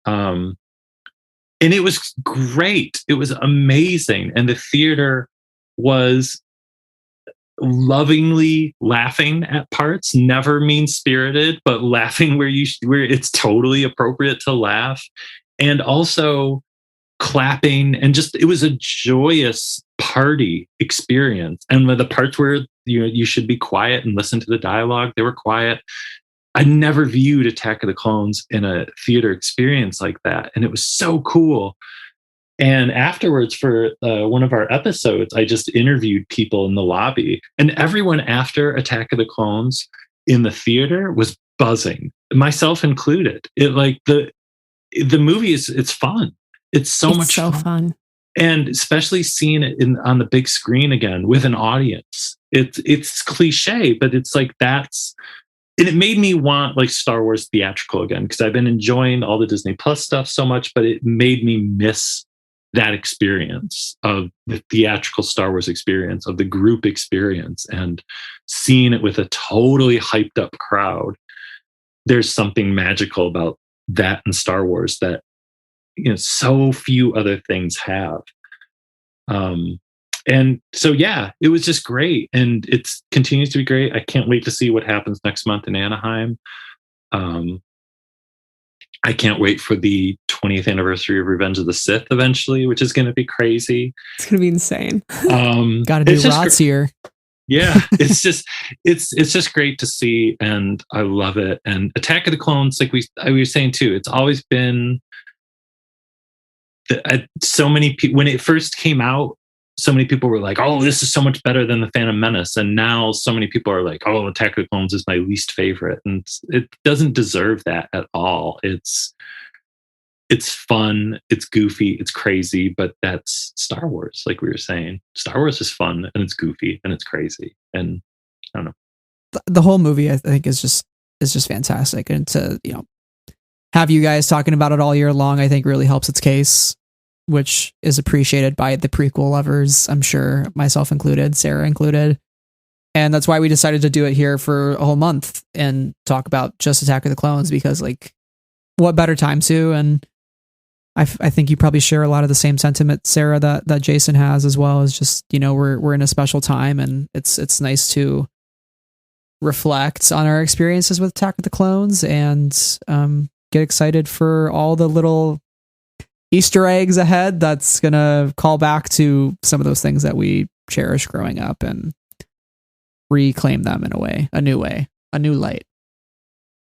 And it was great. It was amazing. And the theater was lovingly laughing at parts, never mean-spirited, but laughing where it's totally appropriate to laugh, and also clapping, and just, it was a joyous party experience. And when the parts where, you know, you should be quiet and listen to the dialogue, they were quiet. I never viewed Attack of the Clones in a theater experience like that, and it was so cool. And afterwards, for one of our episodes, I just interviewed people in the lobby, and everyone after Attack of the Clones in the theater was buzzing, myself included. It, like, the movie it's fun. It's much fun. And especially seeing it on the big screen again with an audience. It's cliche, but it's like and it made me want, like, Star Wars theatrical again, because I've been enjoying all the Disney Plus stuff so much, but it made me miss that experience of the theatrical Star Wars experience, of the group experience, and seeing it with a totally hyped up crowd. There's something magical about that in Star Wars that, you know, so few other things have. And so, yeah, it was just great, and it continues to be great. I can't wait to see what happens next month in Anaheim. I can't wait for the 20th anniversary of Revenge of the Sith eventually, which is going to be crazy. It's going to be insane. Got to do lots here. Yeah, it's just great to see, and I love it. And Attack of the Clones, like we were saying too, it's always been so many people when it first came out. So many people were like, "Oh, this is so much better than the Phantom Menace," and now so many people are like, "Oh, Attack of the Clones is my least favorite," and it doesn't deserve that at all. It's fun, it's goofy, it's crazy, but that's Star Wars. Like we were saying, Star Wars is fun and it's goofy and it's crazy, and I don't know. The whole movie, I think, is just fantastic, and to, you know, have you guys talking about it all year long, I think really helps its case, which is appreciated by the prequel lovers, I'm sure, myself included, Sarah included. And that's why we decided to do it here for a whole month and talk about just Attack of the Clones, because, like, what better time to? And I think you probably share a lot of the same sentiment, Sarah, that Jason has as well. Is just, you know, we're in a special time, and it's nice to reflect on our experiences with Attack of the Clones, and get excited for all the little Easter eggs ahead that's gonna call back to some of those things that we cherished growing up and reclaim them in a new light.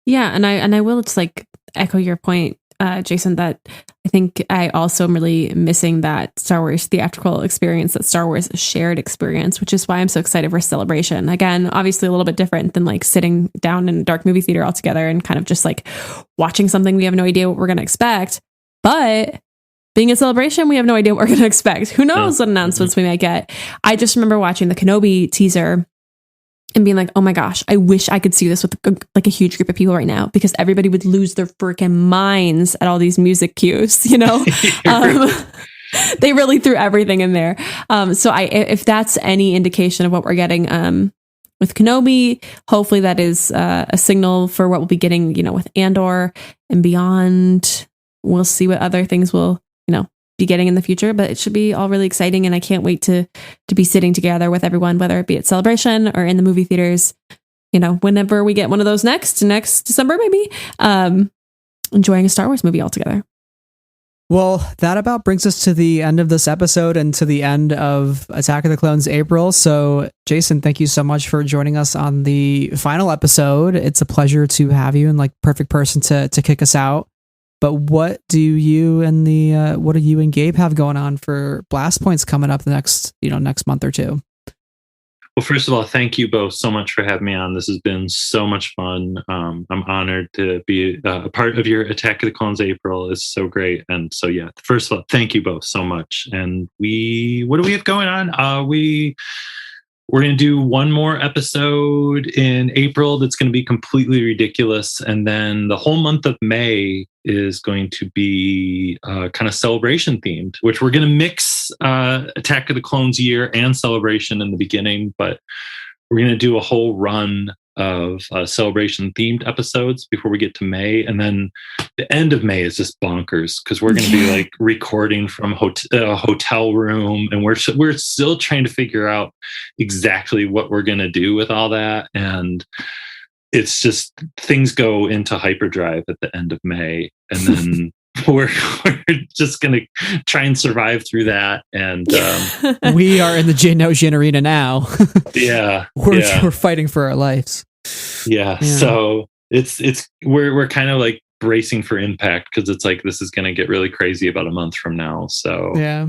Yeah, and I will just, like, echo your point, Jason, that I think I also am really missing that Star Wars theatrical experience, that Star Wars shared experience, which is why I'm so excited for Celebration. Again, obviously a little bit different than, like, sitting down in a dark movie theater all together and kind of just, like, watching something we have no idea what we're going to expect. But being a celebration, we have no idea what we're going to expect. Who knows what announcements we might get? I just remember watching the Kenobi teaser and being like, oh my gosh, I wish I could see this with like a huge group of people right now, because everybody would lose their freaking minds at all these music cues, you know? They really threw everything in there. So if that's any indication of what we're getting with Kenobi, hopefully that is a signal for what we'll be getting, you know, with Andor and beyond. We'll see what other things we'll, you know, be getting in the future, but it should be all really exciting. And I can't wait to be sitting together with everyone, whether it be at Celebration or in the movie theaters, you know, whenever we get one of those next December, maybe, enjoying a Star Wars movie all together. Well, that about brings us to the end of this episode and to the end of Attack of the Clones April. So, Jason, thank you so much for joining us on the final episode. It's a pleasure to have you, and like perfect person to kick us out. But what do you and what do you and Gabe have going on for Blast Points coming up the next month or two? Well, first of all, thank you both so much for having me on. This has been so much fun. I'm honored to be a part of your Attack of the Clones April. It's so great. And so, yeah, first of all, thank you both so much. And what do we have going on? We're going to do one more episode in April that's going to be completely ridiculous. And then the whole month of May is going to be kind of celebration themed, which we're going to mix Attack of the Clones year and celebration in the beginning. But we're going to do a whole run of celebration themed episodes before we get to May. And then the end of May is just bonkers, because we're going to be like recording from a hotel room, and we're still trying to figure out exactly what we're going to do with all that. And it's just, things go into hyperdrive at the end of May, and then we're just going to try and survive through that. And we are in the Geonosian arena now. Yeah, we're fighting for our lives. Yeah. So we're kind of like bracing for impact, because it's like, this is going to get really crazy about a month from now. So yeah,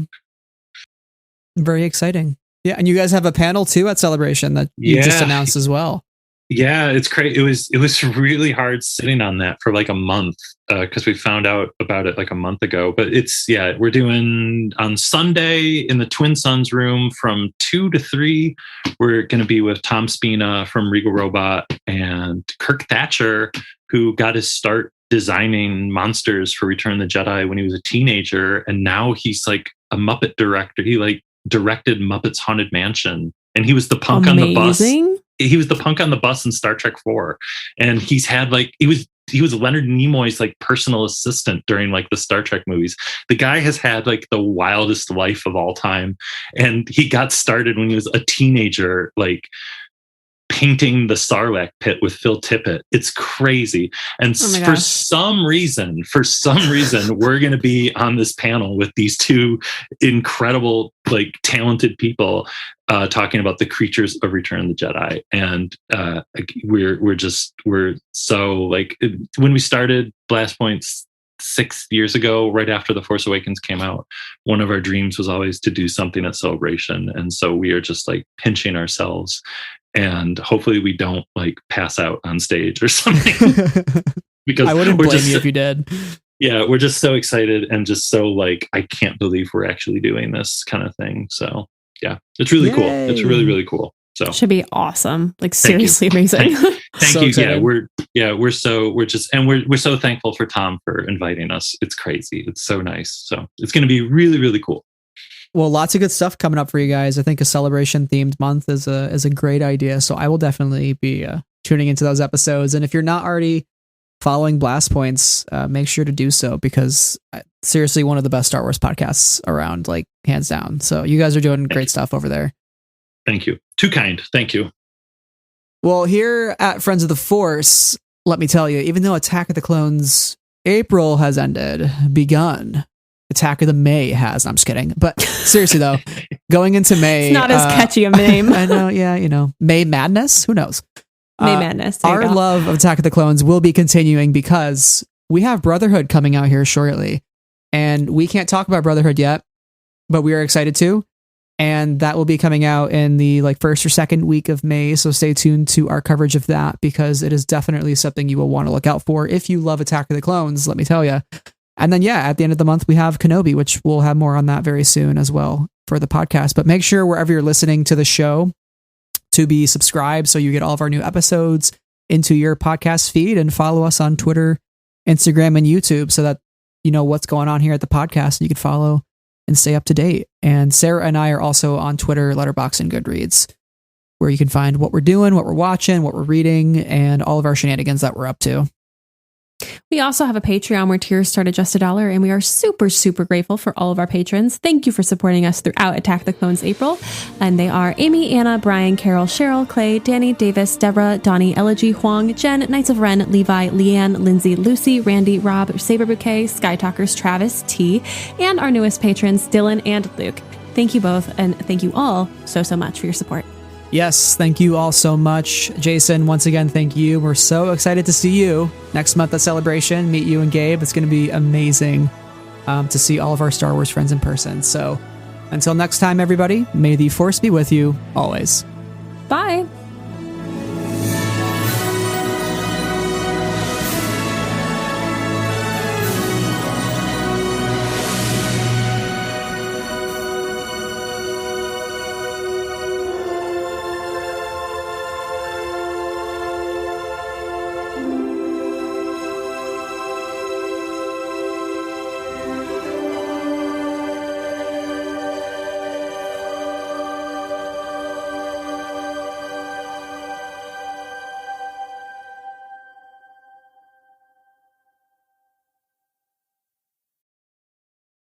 very exciting. Yeah, and you guys have a panel too at Celebration that you just announced as well. Yeah, it's crazy. It was really hard sitting on that for like a month, because we found out about it like a month ago. But we're doing on Sunday in the Twin Suns room from 2 to 3. We're going to be with Tom Spina from Regal Robot and Kirk Thatcher, who got his start designing monsters for Return of the Jedi when he was a teenager, and now he's like a Muppet director. He like directed Muppets Haunted Mansion, and he was the punk on the bus. He was the punk on the bus in Star Trek 4. And he's had like, he was Leonard Nimoy's like personal assistant during like the Star Trek movies. The guy has had like the wildest life of all time. And he got started when he was a teenager, like painting the Sarlacc pit with Phil Tippett. It's crazy. And for some reason, we're going to be on this panel with these two incredible, like talented people talking about the creatures of Return of the Jedi. And we're so like, when we started Blast Points 6 years ago, right after The Force Awakens came out, one of our dreams was always to do something at Celebration. And so we are just like pinching ourselves, and hopefully we don't like pass out on stage or something. Because I wouldn't blame you if you did. Yeah, we're just so excited and just so like, I can't believe we're actually doing this kind of thing. So yeah, it's really cool. It's really, really cool. So should be awesome. Like seriously amazing. Thank you. Excited. We're so thankful for Tom for inviting us. It's crazy. It's so nice. So it's going to be really, really cool. Well, lots of good stuff coming up for you guys. I think a celebration themed month is a great idea. So I will definitely be tuning into those episodes. And if you're not already following Blast Points, make sure to do so, because seriously, one of the best Star Wars podcasts around, like hands down. So you guys are doing great stuff over there. Thank you. Too kind. Thank you. Well, here at Friends of the Force, let me tell you, even though Attack of the Clones April has begun, Attack of the May has. No, I'm just kidding. But seriously though, going into May, it's not as catchy a name. I know. Yeah, May Madness. Who knows? May Madness. Our love of Attack of the Clones will be continuing, because we have Brotherhood coming out here shortly, and we can't talk about Brotherhood yet, but we are excited to. And that will be coming out in the like first or second week of May. So stay tuned to our coverage of that, because it is definitely something you will want to look out for if you love Attack of the Clones. Let me tell you. And then, at the end of the month, we have Kenobi, which we'll have more on that very soon as well for the podcast. But make sure wherever you're listening to the show to be subscribed so you get all of our new episodes into your podcast feed, and follow us on Twitter, Instagram, and YouTube so that you know what's going on here at the podcast and you can follow and stay up to date. And Sarah and I are also on Twitter, Letterboxd, and Goodreads, where you can find what we're doing, what we're watching, what we're reading, and all of our shenanigans that we're up to. We also have a Patreon where tiers start at just $1, and we are super, super grateful for all of our patrons. Thank you for supporting us throughout Attack the Clones April. And they are Amy, Anna, Brian, Carol, Cheryl, Clay, Danny, Davis, Deborah, Donnie, Elegy, Huang, Jen, Knights of Ren, Levi, Leanne, Lindsay, Lucy, Randy, Rob, Saber Bouquet, Sky Talkers, Travis, T, and our newest patrons, Dylan and Luke. Thank you both, and thank you all so, so much for your support. Yes, thank you all so much. Jason, once again, thank you. We're so excited to see you next month at Celebration, meet you and Gabe. It's going to be amazing to see all of our Star Wars friends in person. So until next time, everybody, may the Force be with you always. Bye.